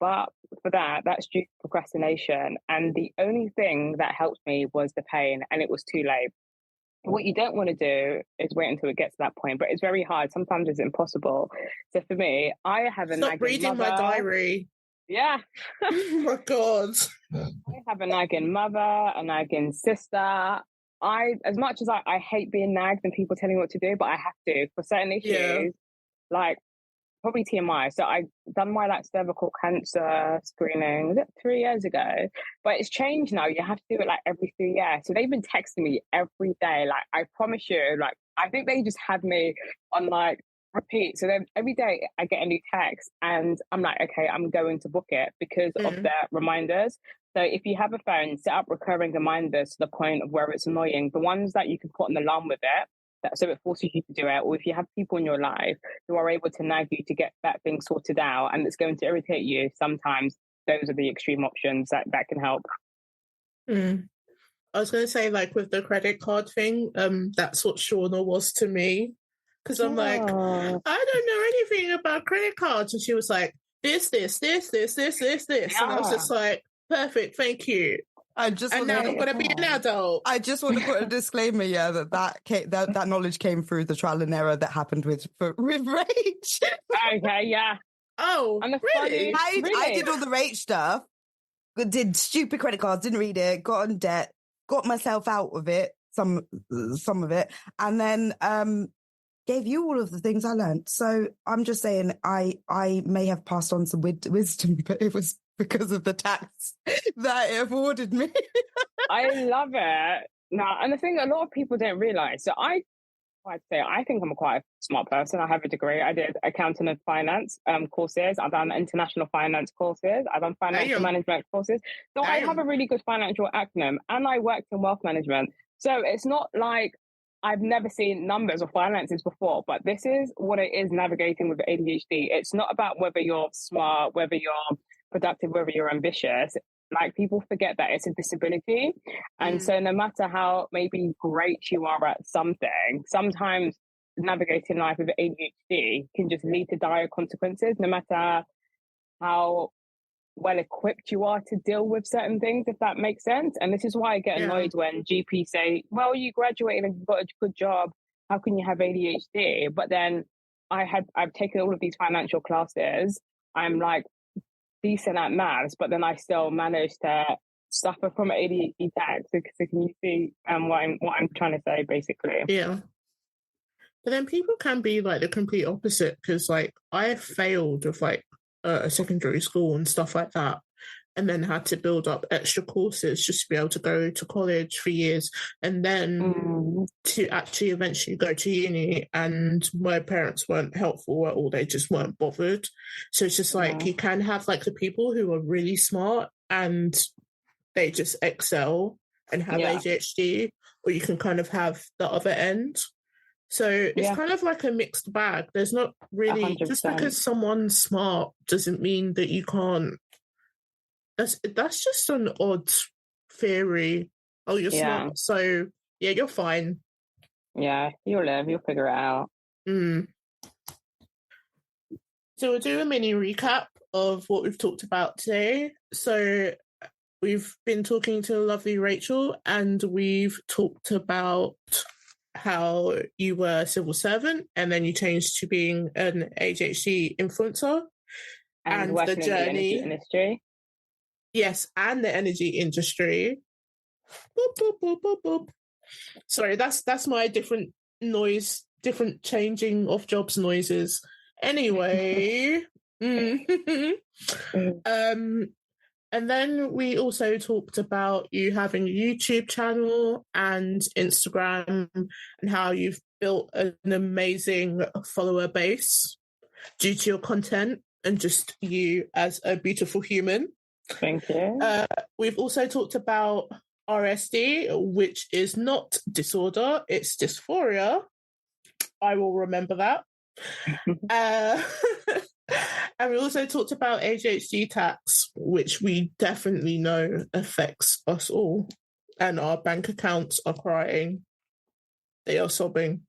But for that, that's due to procrastination. And the only thing that helped me was the pain, and it was too late. What you don't want to do is wait until it gets to that point, but it's very hard. Sometimes it's impossible. So for me, I have a Stop reading my diary. Yeah. Oh my God. I have a nagging mother, a nagging sister. As much as I hate being nagged and people telling me what to do, but I have to for certain issues, like probably TMI. So I done my like cervical cancer screening 3 years ago, but it's changed now. You have to do it like every 3 years. So they've been texting me every day. Like I promise you, like I think they just had me on like repeat. So then every day I get a new text and I'm like, okay, I'm going to book it because of the reminders. So if you have a phone, set up recurring reminders to the point of where it's annoying. The ones that you can put an alarm with it, so it forces you to do it. Or if you have people in your life who are able to nag you to get that thing sorted out and it's going to irritate you, sometimes those are the extreme options that can help. I was going to say, like with the credit card thing, that's what Shauna was to me. Because I'm like, I don't know anything about credit cards. And she was like, this. Yeah. And I was just like, perfect, thank you. Now I'm going to be an adult. I just want to put a disclaimer, that knowledge came through the trial and error that happened with Rach. Okay, yeah. Oh, and really? I did all the Rach stuff, did stupid credit cards, didn't read it, got in debt, got myself out of it, some of it, and then gave you all of the things I learned. So I'm just saying I may have passed on some wisdom, but it was because of the tax that it afforded me. I love it. Now, and the thing a lot of people don't realize, so I think I'm quite a smart person. I have a degree. I did accounting and finance courses. I've done international finance courses. I've done financial management courses. So I have a really good financial acumen, and I worked in wealth management. So it's not like I've never seen numbers or finances before, but this is what it is navigating with ADHD. It's not about whether you're smart, whether you're productive, whether you're ambitious. Like people forget that it's a disability. And so no matter how maybe great you are at something, sometimes navigating life with ADHD can just lead to dire consequences, no matter how well equipped you are to deal with certain things, if that makes sense. And this is why I get annoyed when GPs say, well, you graduated and you've got a good job, how can you have ADHD? But then I've taken all of these financial classes. I'm like decent at maths, but then I still manage to suffer from ADHD tax. So can you see what I'm trying to say, basically? Yeah. But then people can be like the complete opposite, because like I failed with like secondary school and stuff like that, and then had to build up extra courses just to be able to go to college for years, and then to actually eventually go to uni. And my parents weren't helpful at all, they just weren't bothered. So it's just like you can have like the people who are really smart and they just excel and have ADHD, or you can kind of have the other end. So it's kind of like a mixed bag. There's not really 100%. Just because someone's smart doesn't mean that you can't. That's just an odd theory. Oh, you're smart, so yeah, you're fine. Yeah, you'll live. You'll figure it out. So we'll do a mini recap of what we've talked about today. So we've been talking to lovely Rachel, and we've talked about how you were a civil servant and then you changed to being an ADHD influencer, and working the journey in the energy industry. Yes, and the energy industry. Boop, boop, boop, boop, boop. Sorry, that's my different changing of jobs noises. Anyway, and then we also talked about you having a YouTube channel and Instagram and how you've built an amazing follower base due to your content and just you as a beautiful human. Thank you. We've also talked about RSD, which is not disorder, it's dysphoria. I will remember that. And we also talked about ADHD tax, which we definitely know affects us all. And our bank accounts are crying. They are sobbing.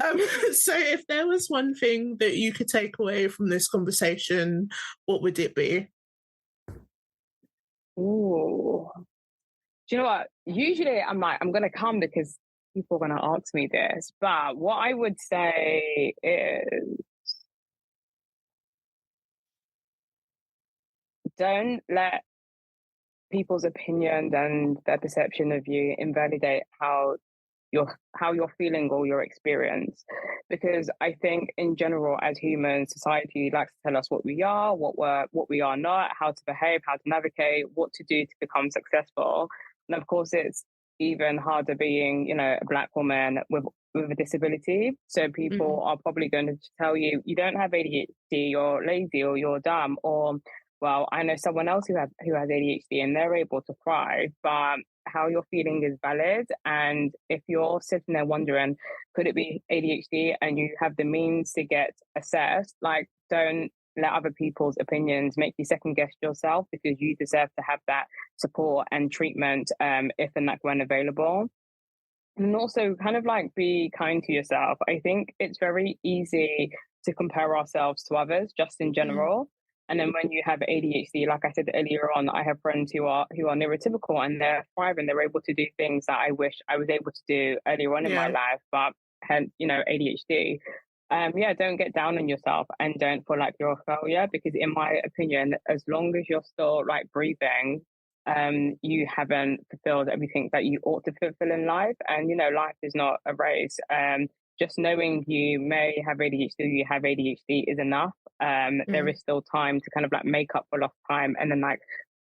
So if there was one thing that you could take away from this conversation, what would it be? Ooh. Do you know what? Usually I'm going to come because people are going to ask me this. But what I would say is don't let people's opinions and their perception of you invalidate how you're feeling or your experience, because I think in general as humans, society likes to tell us what we are, what we are not, how to behave, how to navigate, what to do to become successful. And of course it's even harder being, a Black woman with a disability. So people are probably going to tell you don't have ADHD, you're lazy or you're dumb, or well, I know someone else who has ADHD and they're able to thrive, but how you're feeling is valid. And if you're sitting there wondering, could it be ADHD, and you have the means to get assessed, don't let other people's opinions make you second guess yourself, because you deserve to have that support and treatment if and when available. And also kind of be kind to yourself. I think it's very easy to compare ourselves to others just in general. And then when you have ADHD, like I said earlier on, I have friends who are neurotypical and they're thriving. They're able to do things that I wish I was able to do earlier on in my life, but had, ADHD. Don't get down on yourself and don't feel like you're a failure, because in my opinion, as long as you're still breathing, you haven't fulfilled everything that you ought to fulfill in life. And, life is not a race. Just knowing you may have ADHD, you have ADHD is enough. There is still time to kind of make up for lost time and then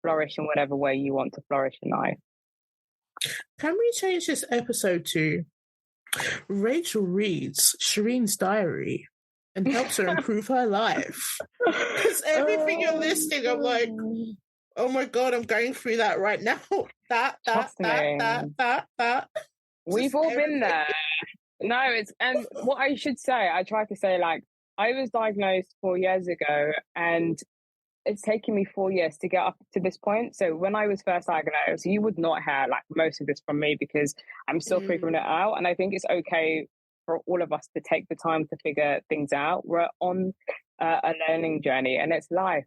flourish in whatever way you want to flourish in life. Can we change this episode to Rachel reads Shereen's diary and helps her improve her life? Because everything you're listing, I'm like, oh my God, I'm going through that right now. That. We've all been there. No, and what I should say, I try to say, I was diagnosed 4 years ago and it's taken me 4 years to get up to this point. So when I was first diagnosed, you would not hear most of this from me because I'm still figuring it out. And I think it's okay for all of us to take the time to figure things out. We're on a learning journey and it's life.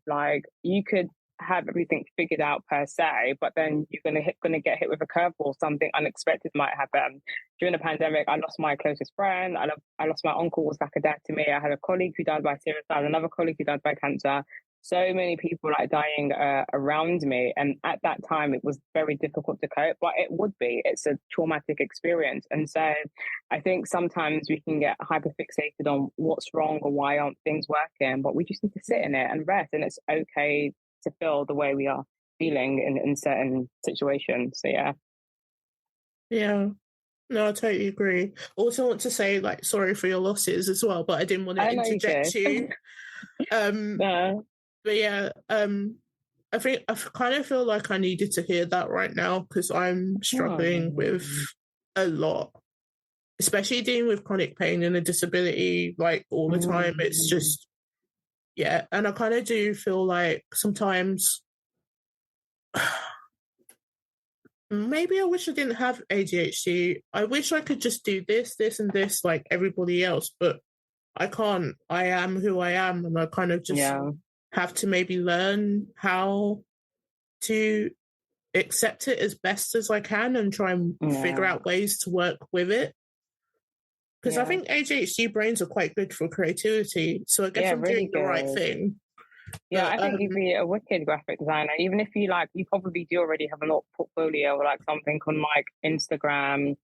You could have everything figured out per se, but then you're gonna get hit with a curveball. Something unexpected might happen. During the pandemic, I lost my closest friend. I lost my uncle, was like a dad to me. I had a colleague who died by suicide, another colleague who died by cancer. So many people dying around me, and at that time it was very difficult to cope. But it would be. It's a traumatic experience, and so I think sometimes we can get hyperfixated on what's wrong or why aren't things working. But we just need to sit in it and rest, and it's okay to feel the way we are feeling in certain situations. So yeah, no, I totally agree. Also want to say sorry for your losses as well, but I didn't want to interject you. But yeah, I think I kind of feel like I needed to hear that right now because I'm struggling with a lot, especially dealing with chronic pain and a disability all the time. It's just and I kind of do feel like sometimes maybe I wish I didn't have ADHD. I wish I could just do this, and this like everybody else, but I can't. I am who I am, and I kind of just have to maybe learn how to accept it as best as I can and try and figure out ways to work with it. Because I think ADHD brains are quite good for creativity, so I guess I'm doing the right thing. Yeah, I think you'd be a wicked graphic designer. Even if you you probably do already have a portfolio or like something on like Instagram.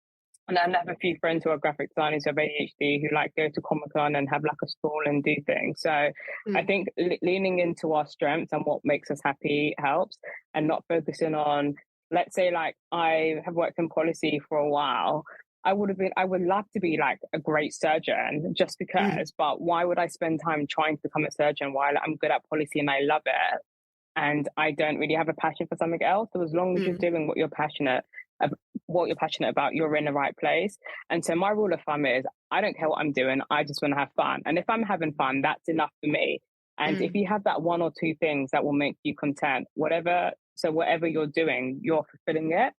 And I have a few friends who are graphic designers who have ADHD who like go to Comic-Con and have like a stall and do things. So I think leaning into our strengths and what makes us happy helps, and not focusing on, let's say, like I have worked in policy for a while. I would love to be like a great surgeon just because, but why would I spend time trying to become a surgeon while I'm good at policy and I love it? And I don't really have a passion for something else. So as long as you're doing what you're passionate about, you're in the right place. And so my rule of thumb is I don't care what I'm doing. I just want to have fun. And if I'm having fun, that's enough for me. And if you have that one or two things that will make you content, whatever you're doing, you're fulfilling it.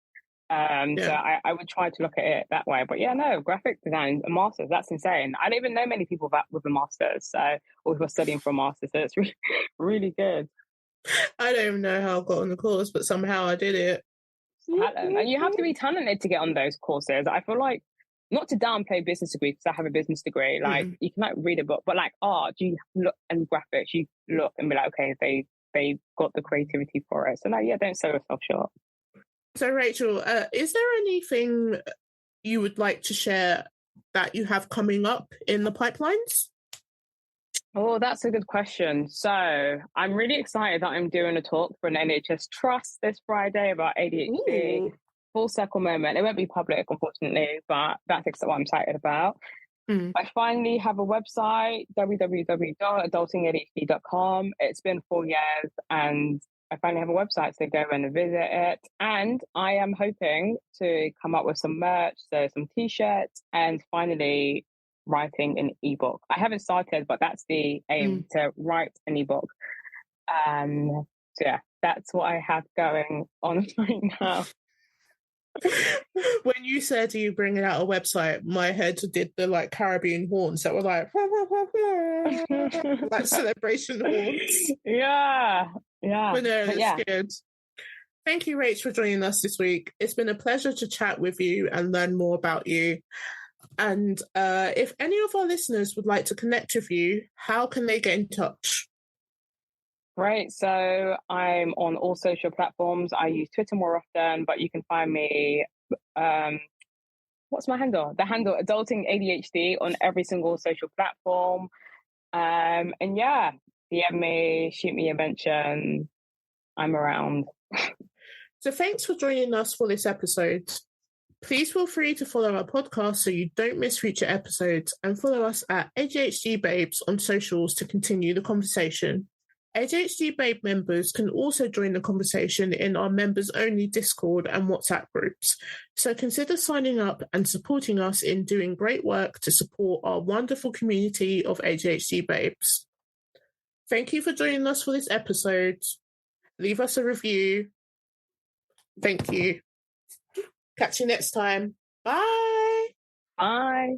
So I would try to look at it that way. But yeah, no, graphic design, a master's, that's insane. I don't even know many people with a master's, or who are studying for a master's. So it's really, really good. I don't even know how I got on the course, but somehow I did it. Talent. And you have to be talented to get on those courses. I feel like, not to downplay business degree, because I have a business degree, like you can like read a book, but like art, you look, and graphics, you look and be like, okay, they got the creativity for it. So no, yeah, don't sell yourself short. So Rachel, is there anything you would like to share that you have coming up in the pipelines? Oh, that's a good question. So I'm really excited that I'm doing a talk for an NHS trust this Friday about ADHD. Ooh. Full circle moment. It won't be public, unfortunately, but that's what I'm excited about. I finally have a website, www.adultingadhd.com. It's been 4 years and I finally have a website, so go and visit it. And I am hoping to come up with some merch, so some t-shirts, and finally writing an ebook. I haven't started, but that's the aim, to write an ebook. So yeah, that's what I have going on right now. When you said you bringing out a website, my head did the like Caribbean horns that were like like celebration horns. Yeah. But no, it's good. Thank you, Rach, for joining us this week. It's been a pleasure to chat with you and learn more about you. And if any of our listeners would like to connect with you, how can they get in touch? Right, so I'm on all social platforms. I use Twitter more often, but you can find me, what's my handle? The handle, Adulting ADHD, on every single social platform. And yeah, DM me, shoot me a mention. I'm around. So thanks for joining us for this episode. Please feel free to follow our podcast so you don't miss future episodes, and follow us at ADHD Babes on socials to continue the conversation. ADHD Babe members can also join the conversation in our members-only Discord and WhatsApp groups, so consider signing up and supporting us in doing great work to support our wonderful community of ADHD Babes. Thank you for joining us for this episode. Leave us a review. Thank you. Catch you next time. Bye. Bye.